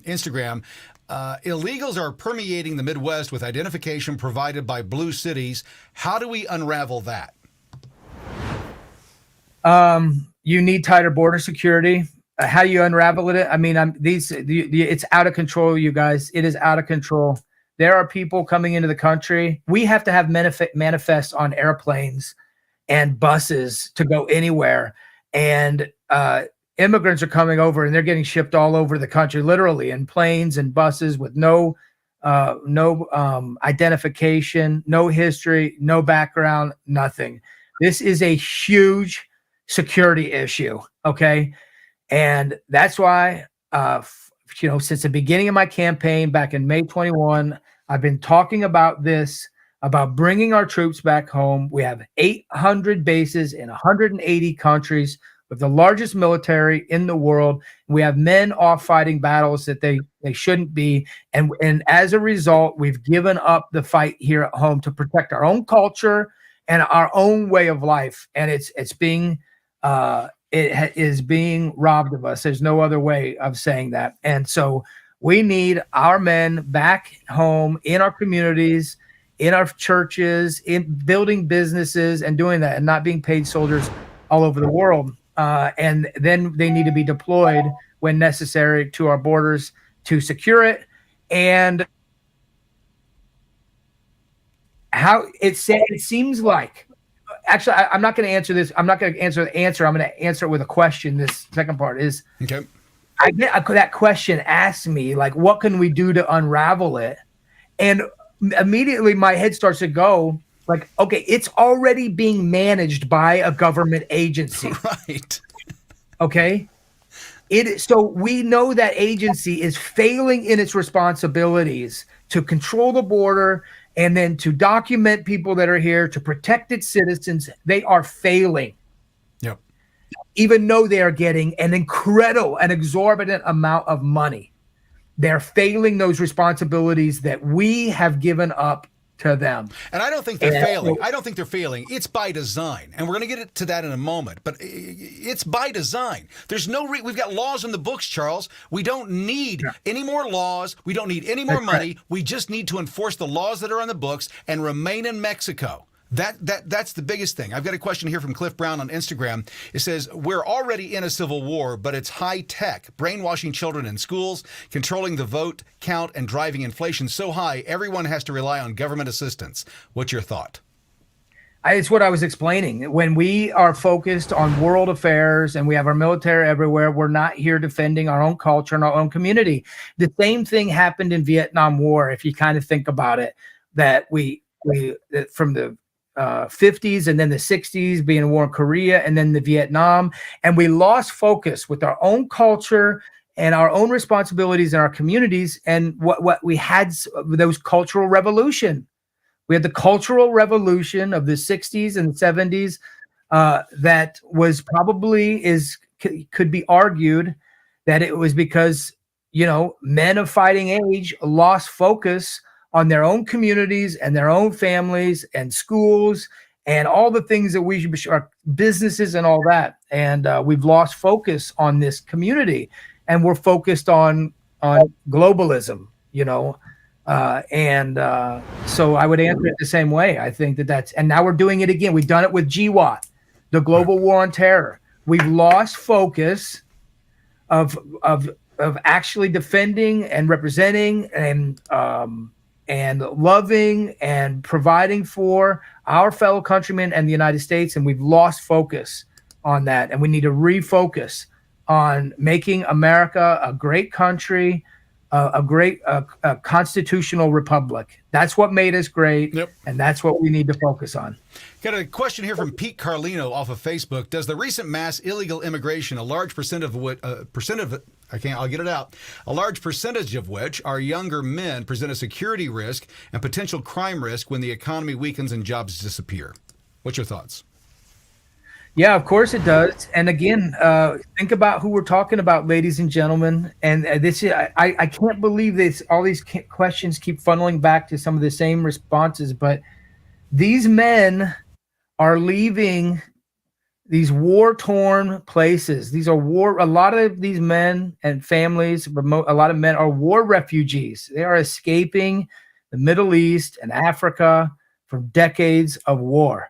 Instagram. Illegals are permeating the Midwest with identification provided by blue cities. How do we unravel that? You need tighter border security. How do you unravel it? I mean, it's out of control, you guys. It is out of control. There are people coming into the country. We have to have manifests on airplanes and buses to go anywhere. And immigrants are coming over, and they're getting shipped all over the country, literally in planes and buses with no identification, no history, no background, nothing. This is a huge security issue. Okay. And that's why, since the beginning of my campaign back in May 21, I've been talking about this, about bringing our troops back home. We have 800 bases in 180 countries, with the largest military in the world. We have men off fighting battles that they shouldn't be. And as a result, we've given up the fight here at home to protect our own culture and our own way of life. And it is being robbed of us. There's no other way of saying that. And so we need our men back home in our communities, in our churches, in building businesses and doing that, and not being paid soldiers all over the world. And then they need to be deployed when necessary to our borders to secure it. And how it seems like, actually, I'm not going to answer this. I'm not going to answer the answer. I'm going to answer it with a question. This second part is, okay. I get that question asked me, like, what can we do to unravel it? And immediately my head starts to go, like, okay, it's already being managed by a government agency. Right. Okay. So we know that agency is failing in its responsibilities to control the border and then to document people that are here, to protect its citizens. They are failing. Yep. Even though they are getting an exorbitant amount of money. They're failing those responsibilities that we have given up to them. And I don't think they're failing. I don't think they're failing. It's by design. And we're going to get to that in a moment. But it's by design. There's no we've got laws in the books, Charles. We don't need any more laws. We don't need any more money. We just need to enforce the laws that are on the books and remain in Mexico. That's the biggest thing. I've got a question here from Cliff Brown on Instagram. It says, we're already in a civil war, but it's high tech, brainwashing children in schools, controlling the vote count, and driving inflation so high, everyone has to rely on government assistance. What's your thought? It's what I was explaining. When we are focused on world affairs and we have our military everywhere, we're not here defending our own culture and our own community. The same thing happened in Vietnam War, if you kind of think about it, that we from the 50s and then the 60s being a war in Korea and then the Vietnam, and we lost focus with our own culture and our own responsibilities in our communities. And what we had, those cultural revolution. We had the cultural revolution of the 60s and 70s that was probably could be argued that it was because, men of fighting age lost focus on their own communities and their own families and schools and all the things that we should, our businesses and all that. And we've lost focus on this community, and we're focused on globalism, so I would answer it the same way. I think and now we're doing it again. We've done it with GWOT, the global war on terror. We've lost focus of actually defending and representing and loving and providing for our fellow countrymen and the United States. And we've lost focus on that. And we need to refocus on making America a great country, a great constitutional republic. That's what made us great, and that's what we need to focus on. Got a question here from Pete Carlino off of Facebook. Does the recent mass illegal immigration, a large percentage of which are younger men, present a security risk and potential crime risk when the economy weakens and jobs disappear? What's your thoughts? Yeah, of course it does. And again, think about who we're talking about, ladies and gentlemen. And I can't believe this. All these questions keep funneling back to some of the same responses. But these men are leaving these war-torn places. These are a lot of these men and families, a lot of men are war refugees. They are escaping the Middle East and Africa from decades of war.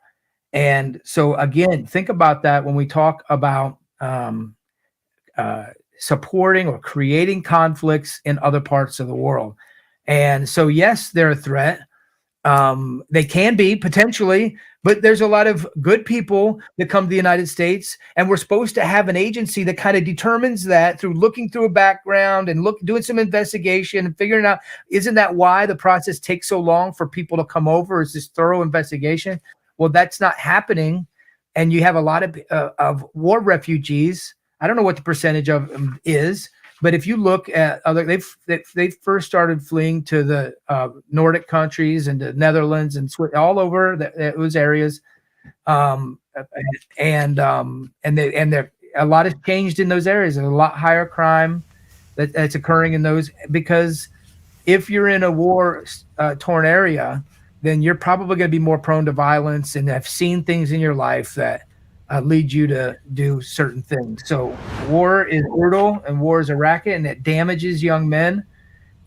And so, again, think about that when we talk about supporting or creating conflicts in other parts of the world. And so, yes, they're a threat. They can be potentially, but there's a lot of good people that come to the United States, and we're supposed to have an agency that kind of determines that through looking through a background and doing some investigation and figuring out, isn't that why the process takes so long for people to come over? Is this thorough investigation? Well, that's not happening, and you have a lot of war refugees. I don't know what the percentage of them is, but if you look at they first started fleeing to the Nordic countries and the Netherlands and all over those areas, and a lot has changed in those areas. There's a lot higher crime that's occurring in those, because if you're in a war torn area, then you're probably going to be more prone to violence and have seen things in your life that lead you to do certain things. So war is brutal, and war is a racket, and it damages young men.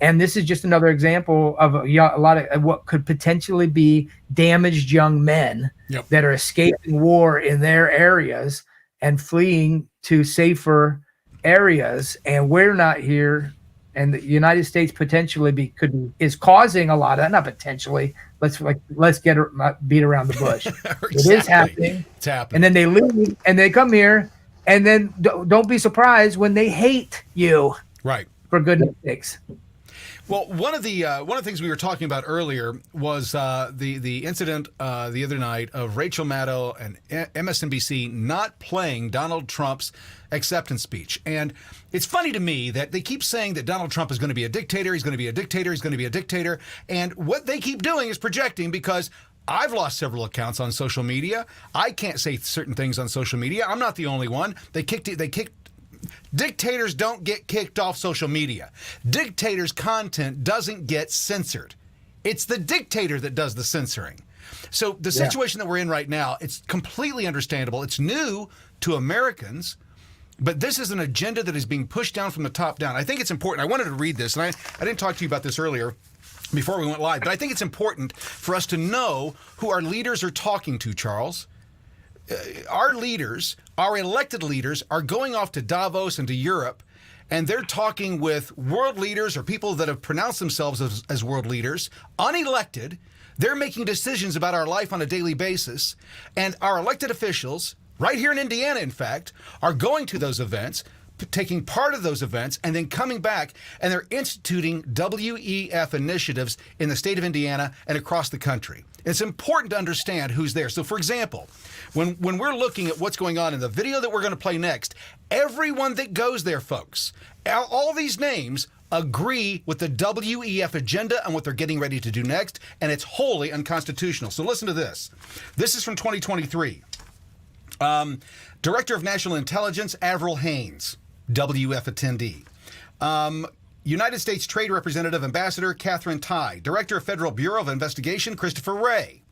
And this is just another example of a lot of what could potentially be damaged young men that are escaping war in their areas and fleeing to safer areas. And we're not here. And the United States potentially is causing a lot of, not potentially, let's beat around the bush. Exactly. It is happening. It's happening. And then they leave and they come here, and then don't be surprised when they hate you. Right. For goodness sakes. Well, one of the things we were talking about earlier was the incident the other night of Rachel Maddow and MSNBC not playing Donald Trump's acceptance speech. And it's funny to me that they keep saying that Donald Trump is going to be a dictator. He's going to be a dictator. He's going to be a dictator. And what they keep doing is projecting, because I've lost several accounts on social media. I can't say certain things on social media. I'm not the only one. Dictators don't get kicked off social media. Dictators' content doesn't get censored. It's the dictator that does the censoring. So the situation that we're in right now, it's completely understandable. It's new to Americans, but this is an agenda that is being pushed down from the top down. I think it's important. I wanted to read this, and I didn't talk to you about this earlier before we went live, but I think it's important for us to know who our leaders are talking to, Charles. Our leaders, our elected leaders, are going off to Davos and to Europe, and they're talking with world leaders or people that have pronounced themselves as world leaders, unelected. They're making decisions about our life on a daily basis, and our elected officials, right here in Indiana, in fact, are going to those events, taking part of those events and then coming back, and they're instituting WEF initiatives in the state of Indiana and across the country. It's important to understand who's there. So, for example, when we're looking at what's going on in the video that we're going to play next, everyone that goes there, folks, all these names agree with the WEF agenda and what they're getting ready to do next, and it's wholly unconstitutional. So listen to this. This is from 2023. Director of National Intelligence, Avril Haines, WEF attendee. United States Trade Representative Ambassador Catherine Tai. Director of Federal Bureau of Investigation, Christopher Wray.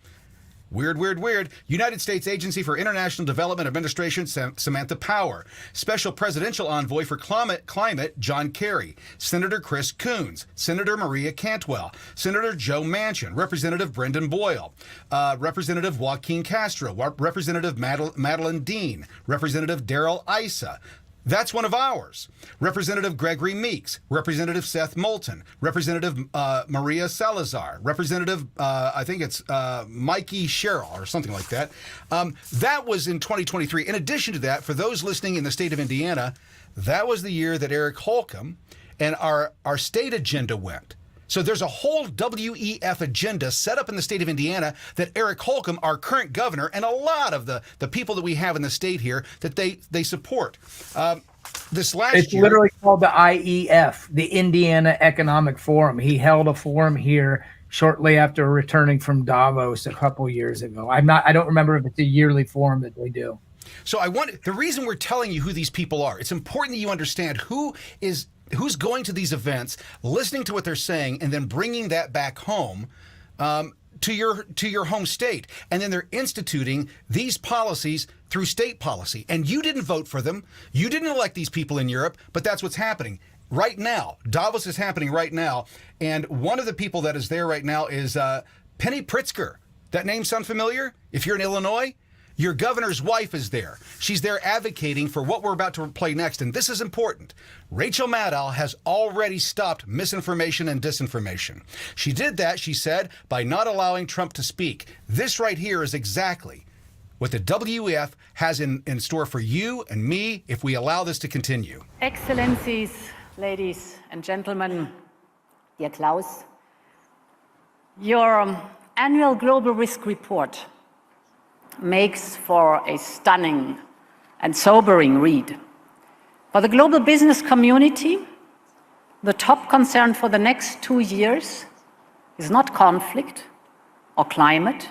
Weird. United States Agency for International Development Administration, Samantha Power. Special Presidential Envoy for Climate, John Kerry. Senator Chris Coons. Senator Maria Cantwell. Senator Joe Manchin. Representative Brendan Boyle. Representative Joaquin Castro. Representative Madeline Dean. Representative Daryl Issa. That's one of ours. Representative Gregory Meeks, Representative Seth Moulton, Representative Maria Salazar, Representative, I think it's Mikey Sherrill or something like that. That was in 2023. In addition to that, for those listening in the state of Indiana, that was the year that Eric Holcomb and our state agenda went. So there's a whole WEF agenda set up in the state of Indiana that Eric Holcomb, our current governor, and a lot of the people that we have in the state here, that they support. This last It's year, literally called the IEF, the Indiana Economic Forum. He held a forum here shortly after returning from Davos a couple years ago. I don't remember if it's a yearly forum that they do. So the reason we're telling you who these people are, it's important that you understand who's going to these events, listening to what they're saying, and then bringing that back home to your home state. And then they're instituting these policies through state policy. And you didn't vote for them. You didn't elect these people in Europe, but that's what's happening right now. Davos is happening right now. And one of the people that is there right now is Penny Pritzker. That name sound familiar? If you're in Illinois, your governor's wife is there. She's there advocating for what we're about to play next, and this is important. Rachel Maddow has already stopped misinformation and disinformation. She did that, she said, by not allowing Trump to speak. This right here is exactly what the WEF has in store for you and me if we allow this to continue. Excellencies, ladies and gentlemen, dear Klaus, your annual global risk report makes for a stunning and sobering read. For the global business community, the top concern for the next 2 years is not conflict or climate.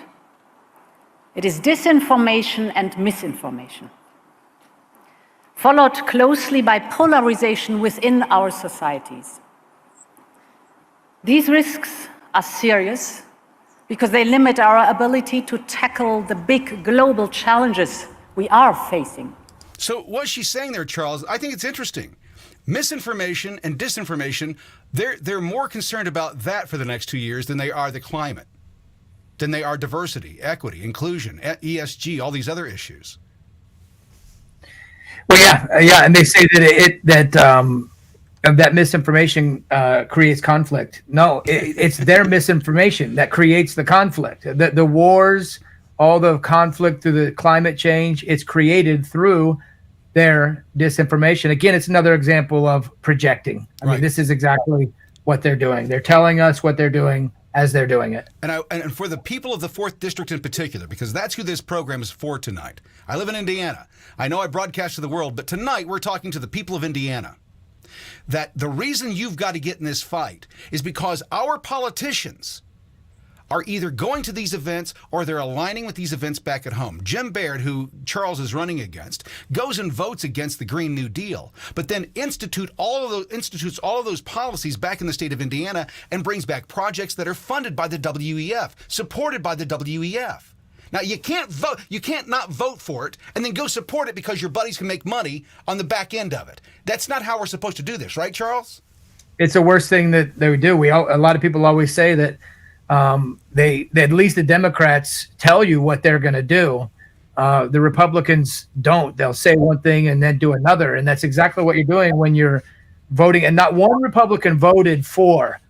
It is disinformation and misinformation, followed closely by polarization within our societies. These risks are serious because they limit our ability to tackle the big global challenges we are facing. So what she's saying there, Charles, I think it's interesting. Misinformation and disinformation, they're more concerned about that for the next 2 years than they are the climate, than they are diversity, equity, inclusion, ESG, all these other issues. Well, yeah, and they say that misinformation creates conflict. No, it's their misinformation that creates the conflict. The wars, all the conflict through the climate change, it's created through their disinformation. Again, it's another example of projecting. I mean, this is exactly what they're doing. They're telling us what they're doing as they're doing it. And for the people of the 4th District in particular, because that's who this program is for tonight. I live in Indiana. I know I broadcast to the world, but tonight we're talking to the people of Indiana. That the reason you've got to get in this fight is because our politicians are either going to these events or they're aligning with these events back at home. Jim Baird, who Charles is running against, goes and votes against the Green New Deal, but then institutes all of those policies back in the state of Indiana and brings back projects that are funded by the WEF, supported by the WEF. Now, you can't not vote for it and then go support it because your buddies can make money on the back end of it. That's not how we're supposed to do this, right, Charles? It's the worst thing that they do. A lot of people always say that they at least the Democrats tell you what they're going to do. The Republicans don't. They'll say one thing and then do another, and that's exactly what you're doing when you're voting. And not one Republican voted for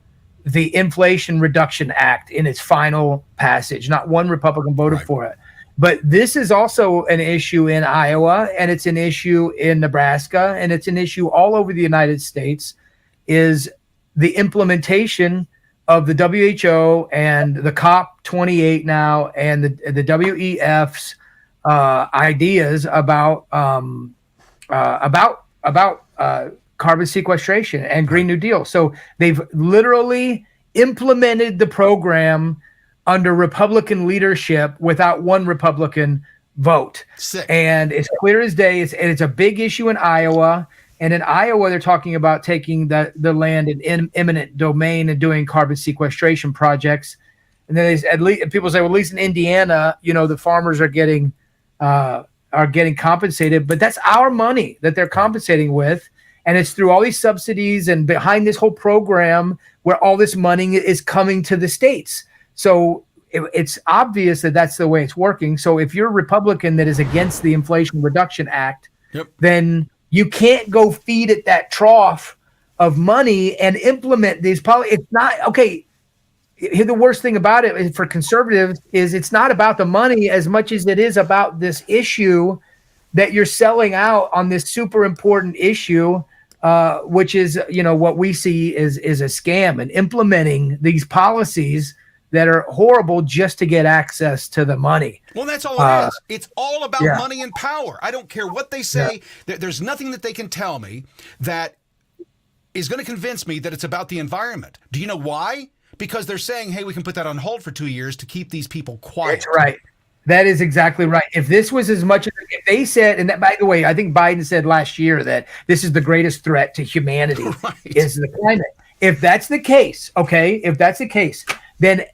the Inflation Reduction Act in its final passage. Not one Republican voted for it. But this is also an issue in Iowa, and it's an issue in Nebraska, and it's an issue all over the United States, is the implementation of the WHO and the COP28 now, and the WEF's ideas about carbon sequestration and Green New Deal. So they've literally implemented the program under Republican leadership without one Republican vote. Sick. And it's clear as day. It's a big issue in Iowa. And in Iowa, they're talking about taking the land in eminent domain and doing carbon sequestration projects. And then at least people say, well, at least in Indiana, the farmers are getting compensated, but that's our money that they're compensating with. And it's through all these subsidies and behind this whole program where all this money is coming to the states. So it's obvious that that's the way it's working. So if you're a Republican that is against the Inflation Reduction Act, then you can't go feed at that trough of money and implement these policies. It's not okay. The worst thing about it for conservatives is it's not about the money as much as it is about this issue that you're selling out on this super important issue, which is, what we see is a scam, and implementing these policies that are horrible just to get access to the money. Well, that's all it is. It's all about money and power. I don't care what they say. There's nothing that they can tell me that is going to convince me that it's about the environment. Do you know why? Because they're saying, hey, we can put that on hold for 2 years to keep these people quiet. That's right. That is exactly right. If this was as much as if they said, and that, by the way, I think Biden said last year that this is the greatest threat to humanity is the climate. If that's the case, then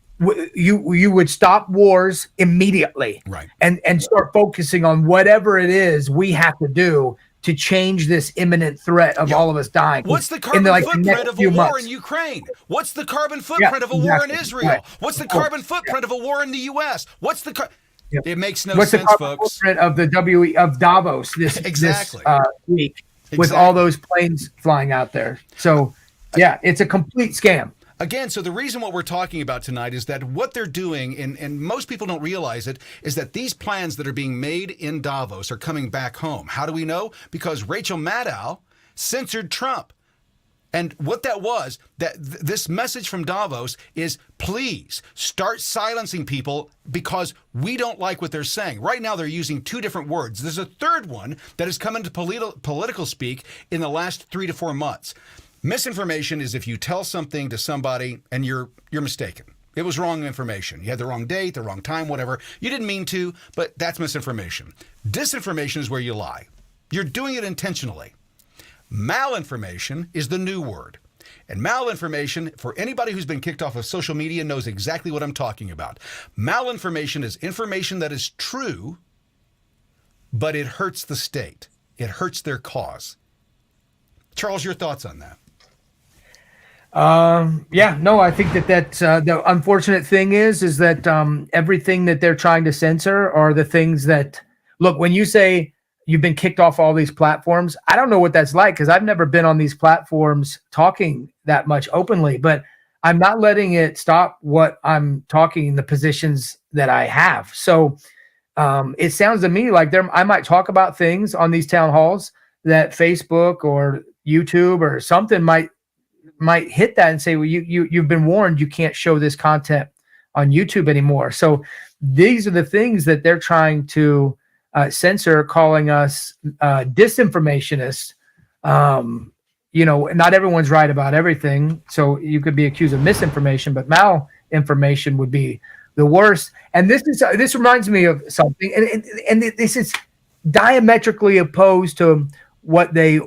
you would stop wars immediately, and start focusing on whatever it is we have to do to change this imminent threat of all of us dying. What's the carbon footprint of a war in Ukraine? What's the carbon footprint of a war in Israel? What's the carbon footprint of a war in the U.S.? What's the It makes no sense, the carbon folks. Footprint of the of Davos this week with all those planes flying out there. So, it's a complete scam. Again, so the reason what we're talking about tonight is that what they're doing, and most people don't realize it, is that these plans that are being made in Davos are coming back home. How do we know? Because Rachel Maddow censored Trump. And what that was, this message from Davos is, please start silencing people because we don't like what they're saying. Right now, they're using two different words. There's a third one that has come into political speak in the last 3 to 4 months. Misinformation is if you tell something to somebody and you're mistaken. It was wrong information. You had the wrong date, the wrong time, whatever. You didn't mean to, but that's misinformation. Disinformation is where you lie. You're doing it intentionally. Malinformation is the new word. And malinformation, for anybody who's been kicked off of social media, knows exactly what I'm talking about. Malinformation is information that is true, but it hurts the state. It hurts their cause. Charles, your thoughts on that? I think that's the unfortunate thing is that everything that they're trying to censor are the things that, look, when you say you've been kicked off all these platforms, I don't know what that's like because I've never been on these platforms talking that much openly, but I'm not letting it stop what I'm talking, the positions that I have. So it sounds to me like I might talk about things on these town halls that Facebook or YouTube or something might hit that and say, well, you've been warned, you can't show this content on YouTube anymore. So these are the things that they're trying to censor, calling us disinformationists. Not everyone's right about everything. So you could be accused of misinformation, but malinformation would be the worst. And this reminds me of something, and this is diametrically opposed to what they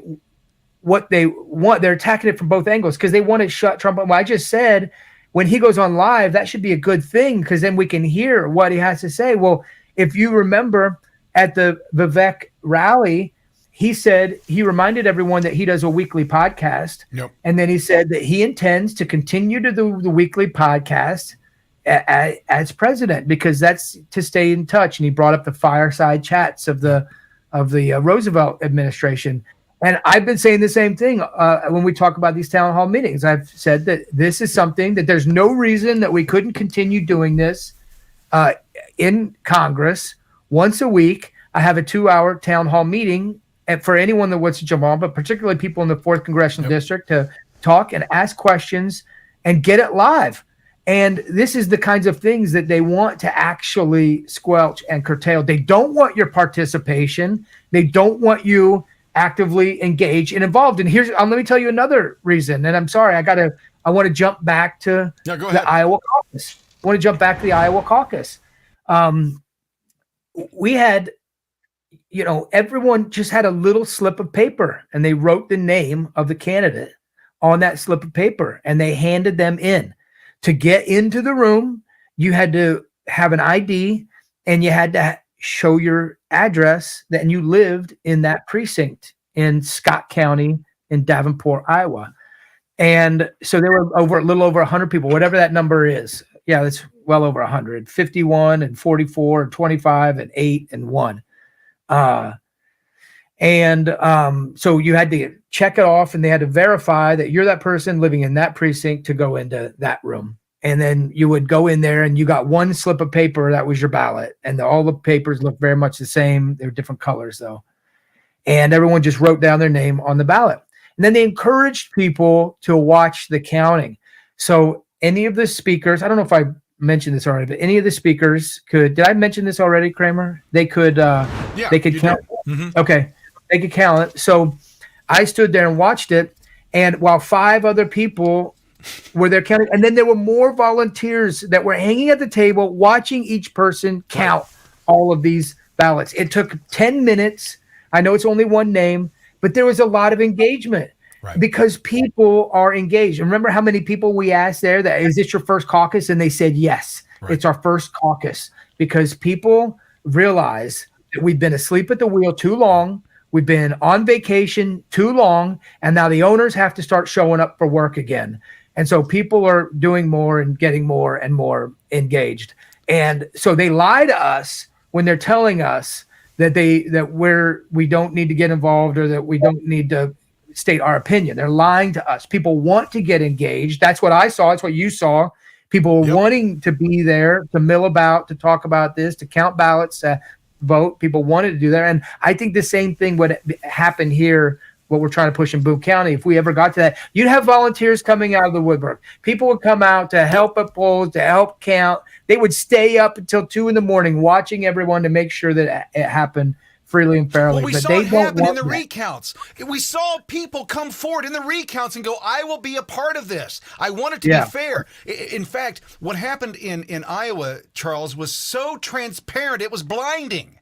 want. They're attacking it from both angles because they want to shut Trump up. Well, I just said when he goes on live, that should be a good thing because then we can hear what he has to say. Well, if you remember at the Vivek rally, he said he reminded everyone that he does a weekly podcast. Yep. And then he said that he intends to continue to do the weekly podcast as president because that's to stay in touch. And he brought up the fireside chats of the Roosevelt administration. And I've been saying the same thing when we talk about these town hall meetings. I've said that this is something that there's no reason that we couldn't continue doing this in Congress once a week, I have a 2-hour town hall meeting and for anyone that wants to jump on, but particularly people in the 4th Congressional District to talk and ask questions and get it live. And this is the kinds of things that they want to actually squelch and curtail. They don't want your participation. They don't want you actively engaged and involved. And let me tell you another reason. And I'm sorry, I want to jump back to the Iowa caucus. I want to jump back to the Iowa caucus. We had, everyone just had a little slip of paper and they wrote the name of the candidate on that slip of paper and they handed them in. To get into the room, you had to have an ID and you had to show your address that you lived in that precinct in Scott County in Davenport, Iowa. And so there were a little over 100 people, whatever that number is. Yeah, that's well over 100, 51 and 44 and 25 and 8 and 1. So you had to check it off and they had to verify that you're that person living in that precinct to go into that room. And then you would go in there and you got one slip of paper that was your ballot. And all the papers looked very much the same. They were different colors though. And everyone just wrote down their name on the ballot. And then they encouraged people to watch the counting. So any of the speakers, I don't know if I mentioned this already, but any of the speakers did I mention this already, Kramer? They could count. Mm-hmm. Okay. They could count it. So I stood there and watched it. And while 5 other people were there counting, and then there were more volunteers that were hanging at the table watching each person count all of these ballots. It took 10 minutes. I know it's only one name, but there was a lot of engagement because people are engaged. Remember how many people we asked there that, is this your first caucus? And they said, yes, it's our first caucus, because people realize that we've been asleep at the wheel too long. We've been on vacation too long, and now the owners have to start showing up for work again. And so people are doing more and getting more and more engaged. And so they lie to us when they're telling us that we don't need to get involved or that we don't need to state our opinion. They're lying to us. People want to get engaged. That's what I saw. That's what you saw. People wanting to be there, to mill about, to talk about this, to count ballots, vote. People wanted to do that. And I think the same thing would happen here, what we're trying to push in Boone County. If we ever got to that, you'd have volunteers coming out of the woodwork. People would come out to help at polls, to help count. They would stay up until 2 a.m. watching everyone to make sure that it happened freely and fairly. Well, we saw it happen in the recounts. We saw people come forward in the recounts and go, I will be a part of this. I want it to be fair. In fact, what happened in Iowa, Charles, was so transparent, it was blinding.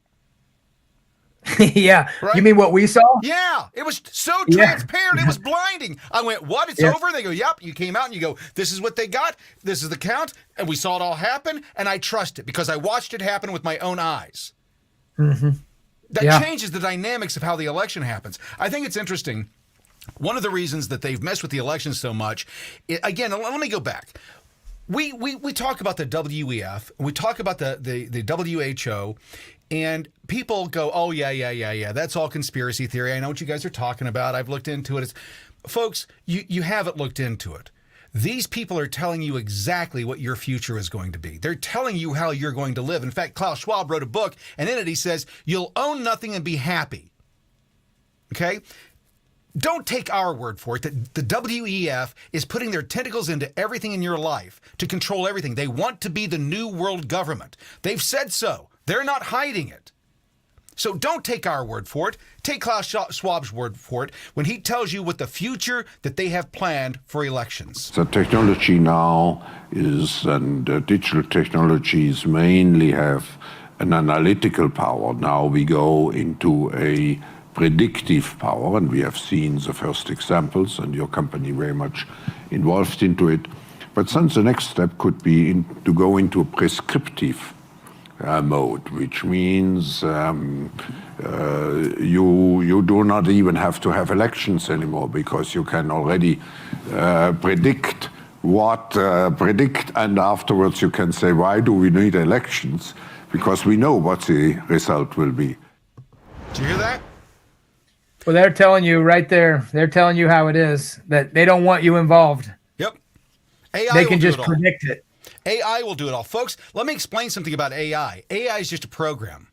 Yeah. Right? You mean what we saw? Yeah. It was so transparent. It was blinding. I went, what? It's over? And they go, yep. You came out and you go, this is what they got. This is the count. And we saw it all happen. And I trust it because I watched it happen with my own eyes. Mm-hmm. That changes the dynamics of how the election happens. I think it's interesting. One of the reasons that they've messed with the election so much, again, let me go back. We talk about the WEF, and we talk about the WHO, and people go, oh, yeah, that's all conspiracy theory. I know what you guys are talking about. I've looked into it. Folks, you haven't looked into it. These people are telling you exactly what your future is going to be. They're telling you how you're going to live. In fact, Klaus Schwab wrote a book, and in it he says, you'll own nothing and be happy. Okay? Don't take our word for it that the WEF is putting their tentacles into everything in your life to control everything. They want to be the new world government. They've said so. They're not hiding it. So don't take our word for it. Take Klaus Schwab's word for it when he tells you what the future that they have planned for elections. The technology now is, and digital technologies mainly have an analytical power. Now we go into a predictive power, and we have seen the first examples, and your company very much involved into it. But then the next step could be to go into a prescriptive mode, which means you do not even have to have elections anymore because you can already predict, and afterwards you can say, why do we need elections? Because we know what the result will be. Did you hear that? Well, they're telling you right there. They're telling you how it is, that they don't want you involved. Yep. AI they can just predict it. AI will do it all. Folks, let me explain something about AI. AI is just a program.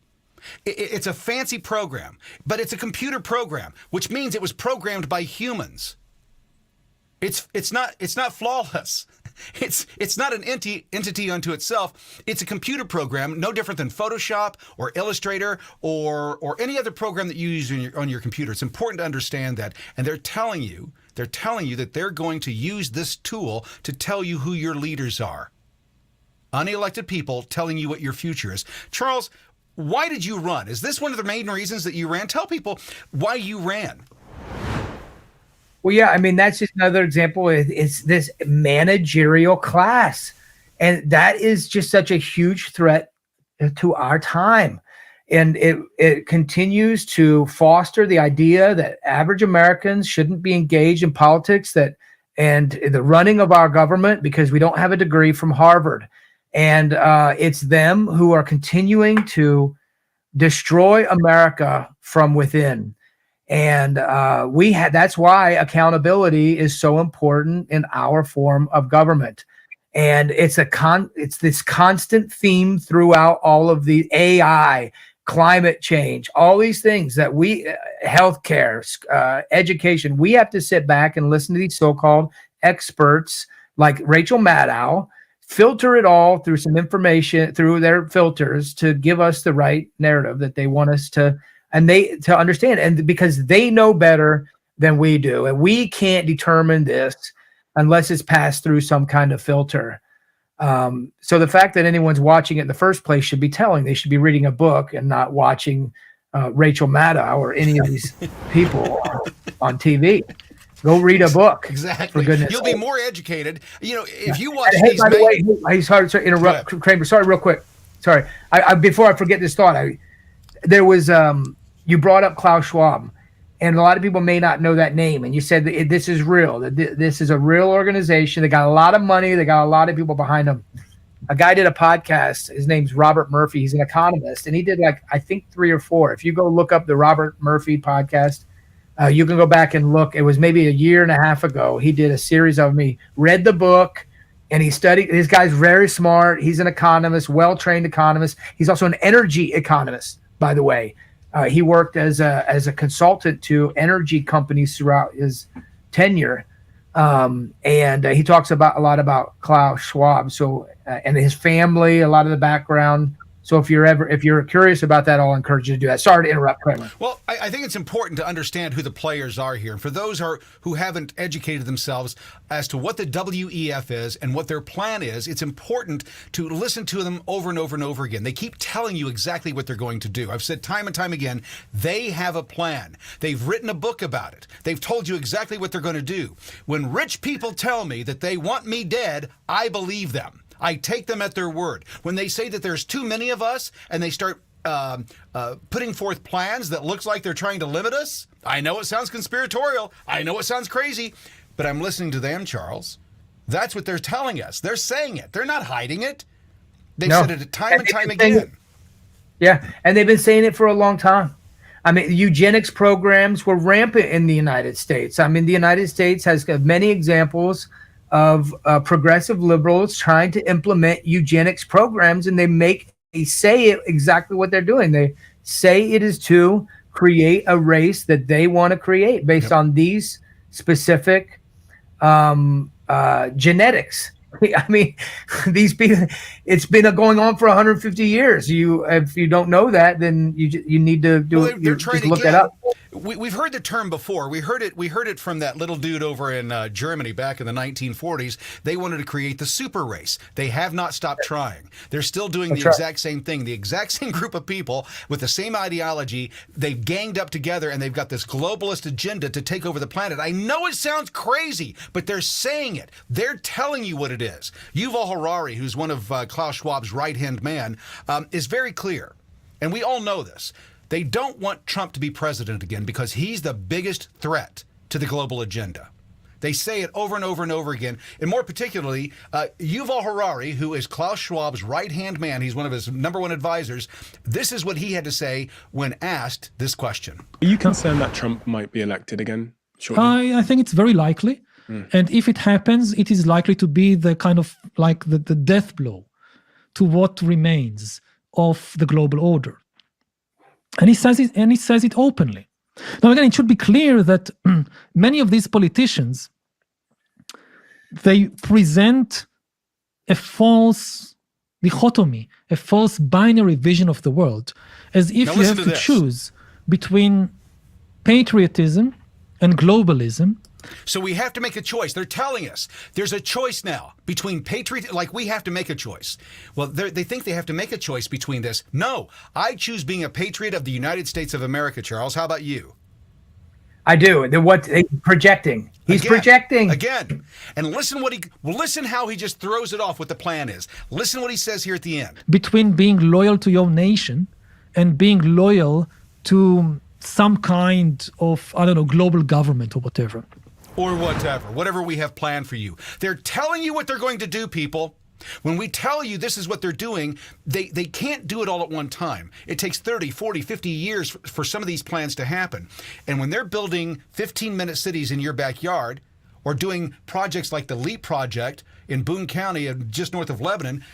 It's a fancy program, but it's a computer program, which means it was programmed by humans. It's not flawless. It's not an entity unto itself. It's a computer program, no different than Photoshop or Illustrator or any other program that you use on your computer. It's important to understand that, and they're telling you that they're going to use this tool to tell you who your leaders are. Unelected people telling you what your future is. Charles, why did you run? Is this one of the main reasons that you ran? Tell people why you ran. Well, yeah, I mean, that's just another example. It's this managerial class. And that is just such a huge threat to our time. And it continues to foster the idea that average Americans shouldn't be engaged in politics and the running of our government because we don't have a degree from Harvard. And it's them who are continuing to destroy America from within. And that's why accountability is so important in our form of government. And it's this constant theme throughout all of the AI, climate change, all these things that healthcare, education, we have to sit back and listen to these so-called experts like Rachel Maddow, filter it all through some information, through their filters to give us the right narrative that they want us to understand, and because they know better than we do, and we can't determine this unless it's passed through some kind of filter. So the fact that anyone's watching it in the first place should be telling. They should be reading a book and not watching Rachel Maddow or any of these people on TV. Go read a book. Exactly. For goodness You'll sake. be more educated. If you watch Hey, these. by the way, sorry to interrupt, Kramer. Sorry, real quick. Sorry. I before I forget this thought, there was you brought up Klaus Schwab, and a lot of people may not know that name. And you said that this is real. That this is a real organization. They got a lot of money. They got a lot of people behind them. A guy did a podcast. His name's Robert Murphy. He's an economist, and he did I think 3 or 4. If you go look up the Robert Murphy podcast, you can go back and look. It was maybe a year and a half ago. He did a series of them. He read the book, and he studied. This guy's very smart. He's an economist, well-trained economist. He's also an energy economist, by the way. He worked as a consultant to energy companies throughout his tenure, and he talks a lot about Klaus Schwab. So and his family, a lot of the background. So if you're curious about that, I'll encourage you to do that. Sorry to interrupt, Kramer. Well, I think it's important to understand who the players are here. And for those who haven't educated themselves as to what the WEF is and what their plan is, it's important to listen to them over and over and over again. They keep telling you exactly what they're going to do. I've said time and time again, they have a plan. They've written a book about it. They've told you exactly what they're going to do. When rich people tell me that they want me dead, I believe them. I take them at their word. When they say that there's too many of us and they start putting forth plans that looks like they're trying to limit us, I know it sounds conspiratorial. I know it sounds crazy, but I'm listening to them, Charles. That's what they're telling us. They're saying it. They're not hiding it. They've said it time and time again. Yeah, and they've been saying it for a long time. I mean, eugenics programs were rampant in the United States. I mean, the United States has many examples of progressive liberals trying to implement eugenics programs, and they say it exactly what they're doing. They say it is to create a race that they want to create based on these specific genetics. I mean, these people, it's been going on for 150 years. If you don't know that, then you need to just look it up. We've heard the term before. We heard it from that little dude over in Germany back in the 1940s. They wanted to create the super race. They have not stopped trying. They're still doing the exact same thing. The exact same group of people with the same ideology. They've ganged up together, and they've got this globalist agenda to take over the planet. I know it sounds crazy, but they're saying it. They're telling you what it is. Yuval Harari, who's one of Klaus Schwab's right-hand man, is very clear. And we all know this. They don't want Trump to be president again because he's the biggest threat to the global agenda. They say it over and over and over again. And more particularly, Yuval Harari, who is Klaus Schwab's right-hand man, he's one of his #1 advisors, this is what he had to say when asked this question. Are you concerned that Trump might be elected again shortly? I think it's very likely. And if it happens, it is likely to be the kind of like the death blow to what remains of the global order. And he says it openly. Now, again, it should be clear that many of these politicians, they present a false dichotomy, a false binary vision of the world, as if you have to choose between patriotism and globalism. So we have to make a choice. They're telling us there's a choice now between like we have to make a choice. Well, they think they have to make a choice between this. No, I choose being a patriot of the United States of America, Charles. How about you? I do. He's projecting. He's projecting again. And listen how he just throws it off what the plan is. Listen what he says here at the end. Between being loyal to your nation and being loyal to some kind of, I don't know, global government or whatever. Or whatever we have planned for you. They're telling you what they're going to do, people. When we tell you this is what they're doing, they can't do it all at one time. It takes 30, 40, 50 years for some of these plans to happen. And when they're building 15-minute cities in your backyard or doing projects like the LEAP project in Boone County, just north of Lebanon,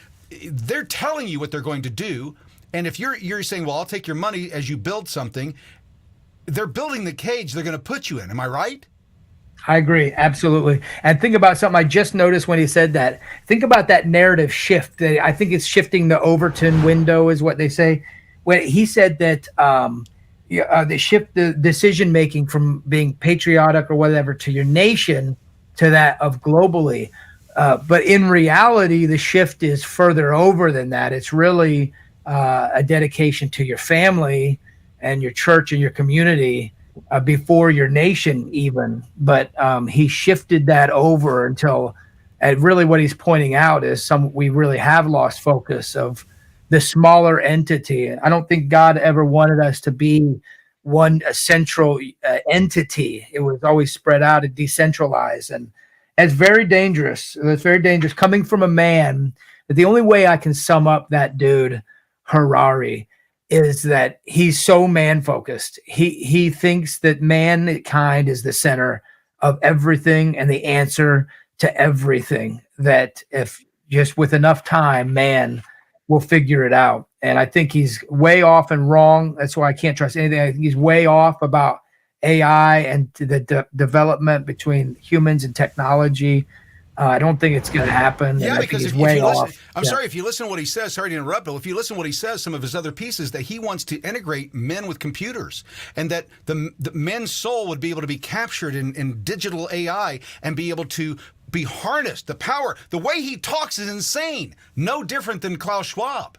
they're telling you what they're going to do. And if you're saying, well, I'll take your money as you build something, they're building the cage they're going to put you in. Am I right? I agree, absolutely. And think about something I just noticed when he said that. Think about that narrative shift. I think it's shifting the Overton window is what they say. When he said that they shift the decision making from being patriotic or whatever to your nation to that of globally. But in reality, the shift is further over than that. It's really a dedication to your family and your church and your community. Before your nation even, but he shifted that over until really what he's pointing out is we really have lost focus of the smaller entity. I don't think God ever wanted us to be a central entity. It was always spread out and decentralized, and it's very dangerous. It's very dangerous coming from a man. But the only way I can sum up that dude, Harari, is that he's so man-focused. He thinks that mankind is the center of everything and the answer to everything, that if just with enough time, man will figure it out. And I think he's way off and wrong. That's why I can't trust anything. I think he's way off about AI and the development between humans and technology. I don't think it's going to happen. Yeah, because if you listen, sorry, if you listen to what he says, sorry to interrupt, but if you listen to what he says, some of his other pieces, that he wants to integrate men with computers, and that the men's soul would be able to be captured in digital AI and be able to be harnessed. The power, the way he talks is insane. No different than Klaus Schwab.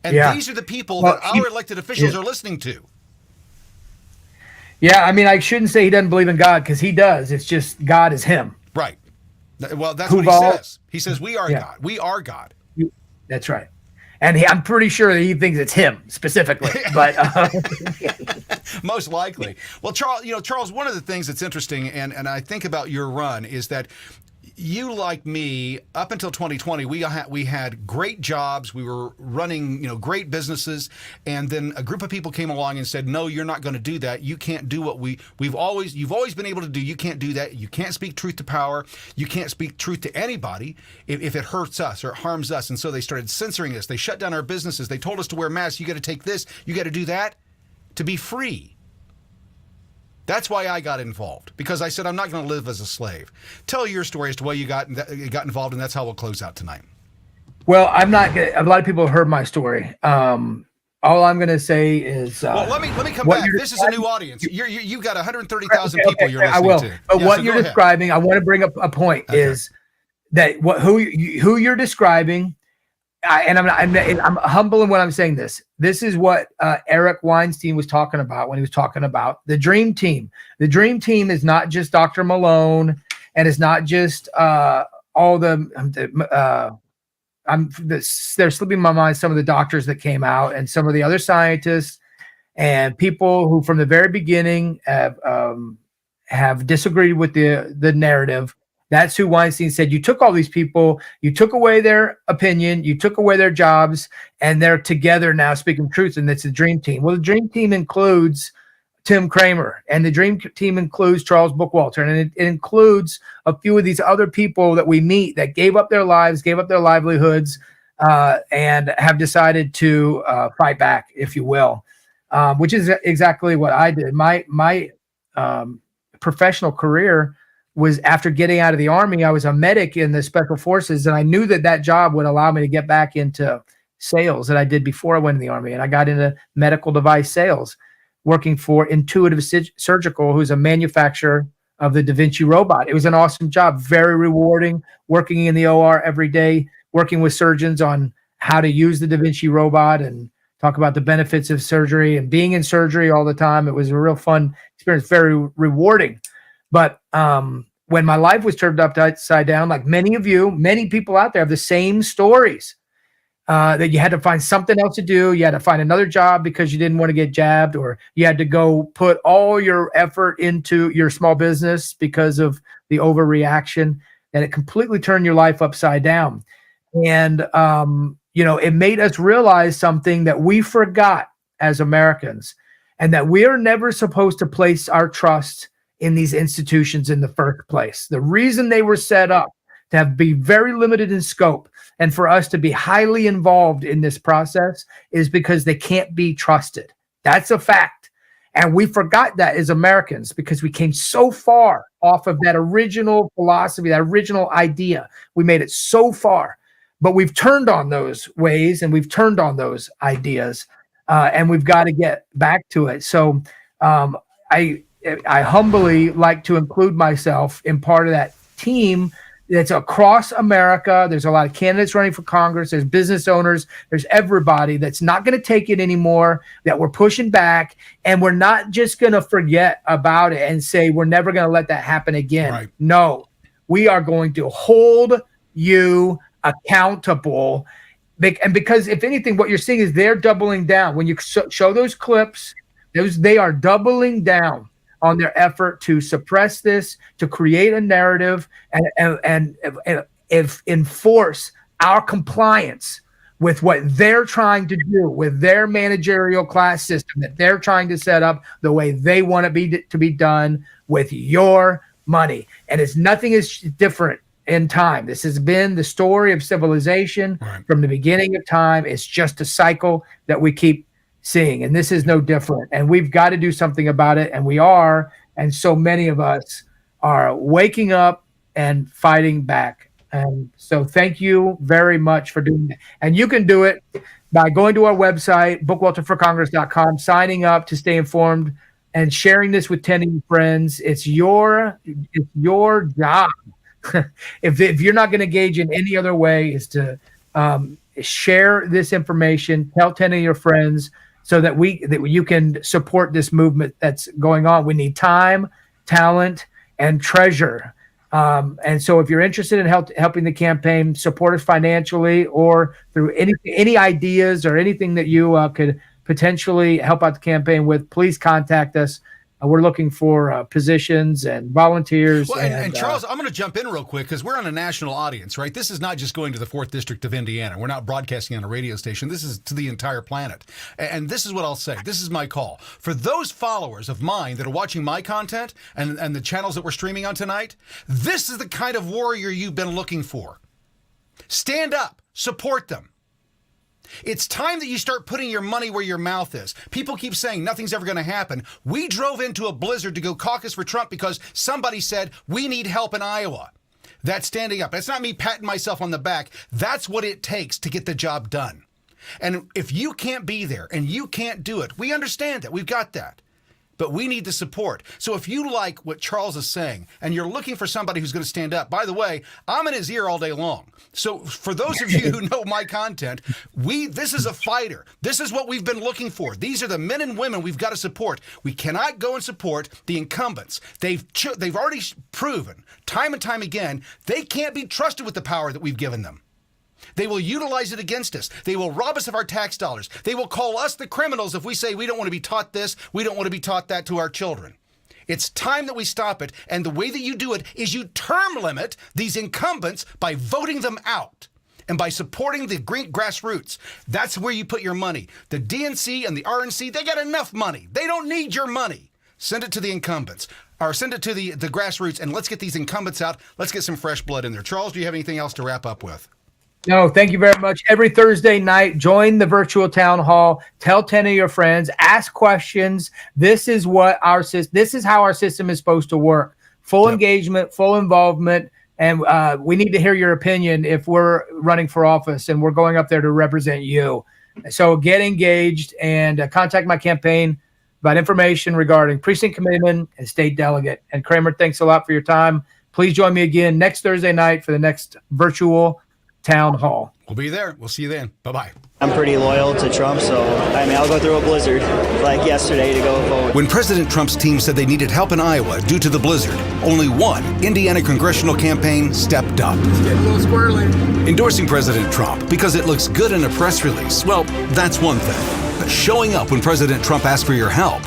And these are the people that our elected officials are listening to. Yeah, I mean, I shouldn't say he doesn't believe in God, because he does. It's just God is him. Right. Well, that's what he says. He says, we are God. We are God. That's right. And I'm pretty sure that he thinks it's him specifically, but most likely. Well, Charles, one of the things that's interesting, and I think about your run, is that you, like me, up until 2020, we had great jobs. We were running, great businesses, and then a group of people came along and said, "No, you're not going to do that. You can't do what you've always been able to do. You can't do that. You can't speak truth to power. You can't speak truth to anybody if it hurts us or it harms us." And so they started censoring us. They shut down our businesses. They told us to wear masks. You got to take this. You got to do that to be free. That's why I got involved, because I said I'm not going to live as a slave. Tell your story as to why you got involved, and that's how we'll close out tonight. Well, I'm not. A lot of people have heard my story. All I'm going to say is, well, let me come back. This is a new audience. You've got 130,000 people you're listening I will. to. But what you're describing, I want to bring up a point, is that who you're describing. I'm humble in what I'm saying. This is what Eric Weinstein was talking about when he was talking about the Dream Team. The Dream Team is not just Dr. Malone, and it's not just all the. They're slipping my mind some of the doctors that came out, and some of the other scientists and people who, from the very beginning, have disagreed with the narrative. That's who Weinstein said, you took all these people, you took away their opinion, you took away their jobs, and they're together now speaking truth, and it's the Dream Team. Well, the Dream Team includes Tim Kramer, and the Dream Team includes Charles Bookwalter, and it includes a few of these other people that we meet that gave up their lives, gave up their livelihoods, and have decided to fight back, if you will. which is exactly what I did. My professional career was after getting out of the Army. I was a medic in the Special Forces, and I knew that job would allow me to get back into sales that I did before I went in the Army. And I got into medical device sales, working for Intuitive Surgical, who's a manufacturer of the Da Vinci robot. It was an awesome job, very rewarding, working in the OR every day, working with surgeons on how to use the Da Vinci robot and talk about the benefits of surgery and being in surgery all the time. It was a real fun experience, very rewarding. But when my life was turned upside down, like many of you, many people out there have the same stories, that you had to find something else to do. You had to find another job because you didn't want to get jabbed, or you had to go put all your effort into your small business because of the overreaction, and it completely turned your life upside down. And, it made us realize something that we forgot as Americans, and that we are never supposed to place our trust in these institutions in the first place. The reason they were set up to be very limited in scope and for us to be highly involved in this process is because they can't be trusted. That's a fact. And we forgot that as Americans because we came so far off of that original philosophy, that original idea. We made it so far, but we've turned on those ways and we've turned on those ideas, and we've got to get back to it. So I humbly like to include myself in part of that team that's across America. There's a lot of candidates running for Congress. There's business owners. There's everybody that's not going to take it anymore, that we're pushing back. And we're not just going to forget about it and say, we're never going to let that happen again. Right. No, we are going to hold you accountable. And because if anything, what you're seeing is they're doubling down. When you show those clips, they are doubling down on their effort to suppress this, to create a narrative, and enforce our compliance with what they're trying to do with their managerial class system that they're trying to set up the way they want it to be done with your money. And nothing is different in time. This has been the story of civilization from the beginning of time. It's just a cycle that we keep seeing, and this is no different, and we've got to do something about it, and we are, and so many of us are waking up and fighting back. And so thank you very much for doing that. And you can do it by going to our website, bookwalterforcongress.com, signing up to stay informed and sharing this with 10 of your friends. It's your job. If you're not going to engage in any other way, is to share this information, tell 10 of your friends, so that you can support this movement that's going on. We need time, talent, and treasure. And so if you're interested in helping the campaign, support us financially or through any ideas or anything that you could potentially help out the campaign with, please contact us. We're looking for positions and volunteers. Well, and Charles, I'm going to jump in real quick because we're on a national audience, right? This is not just going to the 4th District of Indiana. We're not broadcasting on a radio station. This is to the entire planet. And this is what I'll say. This is my call. For those followers of mine that are watching my content and the channels that we're streaming on tonight, this is the kind of warrior you've been looking for. Stand up. Support them. It's time that you start putting your money where your mouth is. People keep saying nothing's ever going to happen. We drove into a blizzard to go caucus for Trump because somebody said we need help in Iowa. That's standing up. That's not me patting myself on the back. That's what it takes to get the job done. And if you can't be there and you can't do it, we understand that. We've got that. But we need the support. So if you like what Charles is saying and you're looking for somebody who's going to stand up, by the way, I'm in his ear all day long. So for those of you who know my content, this is a fighter. This is what we've been looking for. These are the men and women we've got to support. We cannot go and support the incumbents. They've already proven time and time again they can't be trusted with the power that we've given them. They will utilize it against us. They will rob us of our tax dollars. They will call us the criminals if we say we don't want to be taught this, we don't want to be taught that to our children. It's time that we stop it, and the way that you do it is you term limit these incumbents by voting them out and by supporting the grassroots. That's where you put your money. The DNC and the RNC, they got enough money. They don't need your money. Send it to the incumbents, or send it to the grassroots, and let's get these incumbents out. Let's get some fresh blood in there. Charles, do you have anything else to wrap up with? No, thank you very much. Every Thursday night, join the virtual town hall. Tell 10 of your friends. Ask questions. This is how our system is supposed to work. Full engagement, full involvement, and we need to hear your opinion if we're running for office and we're going up there to represent you. So get engaged and contact my campaign about information regarding precinct committeeman and state delegate. And Kramer, thanks a lot for your time. Please join me again next Thursday night for the next virtual town hall. We'll be there. We'll see you then. Bye-bye. I'm pretty loyal to Trump, so I'll go through a blizzard like yesterday to go vote. When President Trump's team said they needed help in Iowa due to the blizzard, only one Indiana congressional campaign stepped up. It's getting a little squirrely. Endorsing President Trump because it looks good in a press release, well, that's one thing. But showing up when President Trump asks for your help,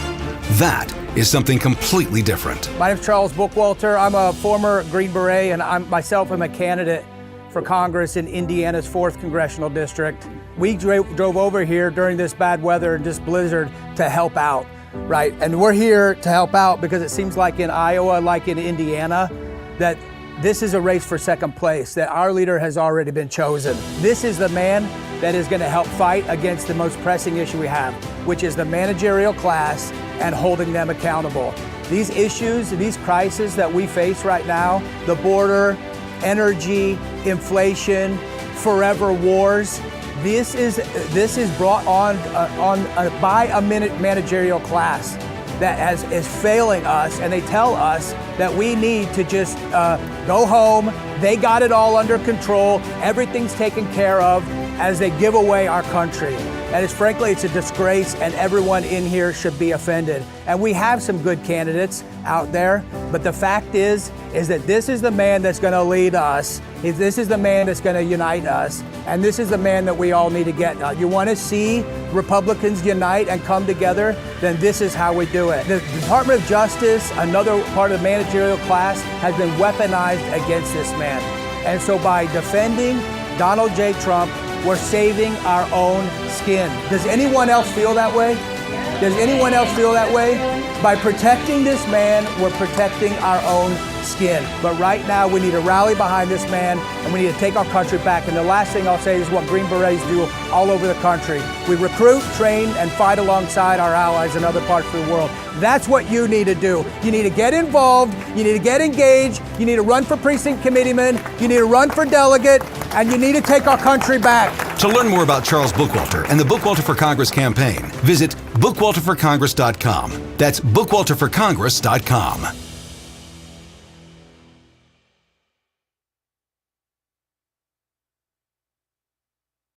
that is something completely different. My name is Charles Bookwalter. I'm a former Green Beret, and I'm a candidate for Congress in Indiana's 4th Congressional District. We drove over here during this bad weather and this blizzard to help out, right? And we're here to help out because it seems like in Iowa, like in Indiana, that this is a race for second place, that our leader has already been chosen. This is the man that is going to help fight against the most pressing issue we have, which is the managerial class and holding them accountable. These issues, these crises that we face right now, the border, energy, inflation, forever wars. This is brought on by a managerial class that is failing us, and they tell us that we need to just go home. They got it all under control. Everything's taken care of as they give away our country. And frankly, it's a disgrace, and everyone in here should be offended. And we have some good candidates out there, but the fact is that this is the man that's going to lead us. This is the man that's going to unite us, and this is the man that we all need to get. You want to see Republicans unite and come together? Then this is how we do it. The Department of Justice, another part of the managerial class, has been weaponized against this man. And so by defending Donald J. Trump, we're saving our own skin. Does anyone else feel that way? Does anyone else feel that way? By protecting this man, we're protecting our own skin. But right now, we need to rally behind this man, and we need to take our country back. And the last thing I'll say is what Green Berets do all over the country. We recruit, train, and fight alongside our allies in other parts of the world. That's what you need to do. You need to get involved. You need to get engaged. You need to run for precinct committeeman. You need to run for delegate. And you need to take our country back. To learn more about Charles Bookwalter and the Bookwalter for Congress campaign, visit bookwalterforcongress.com. That's bookwalterforcongress.com.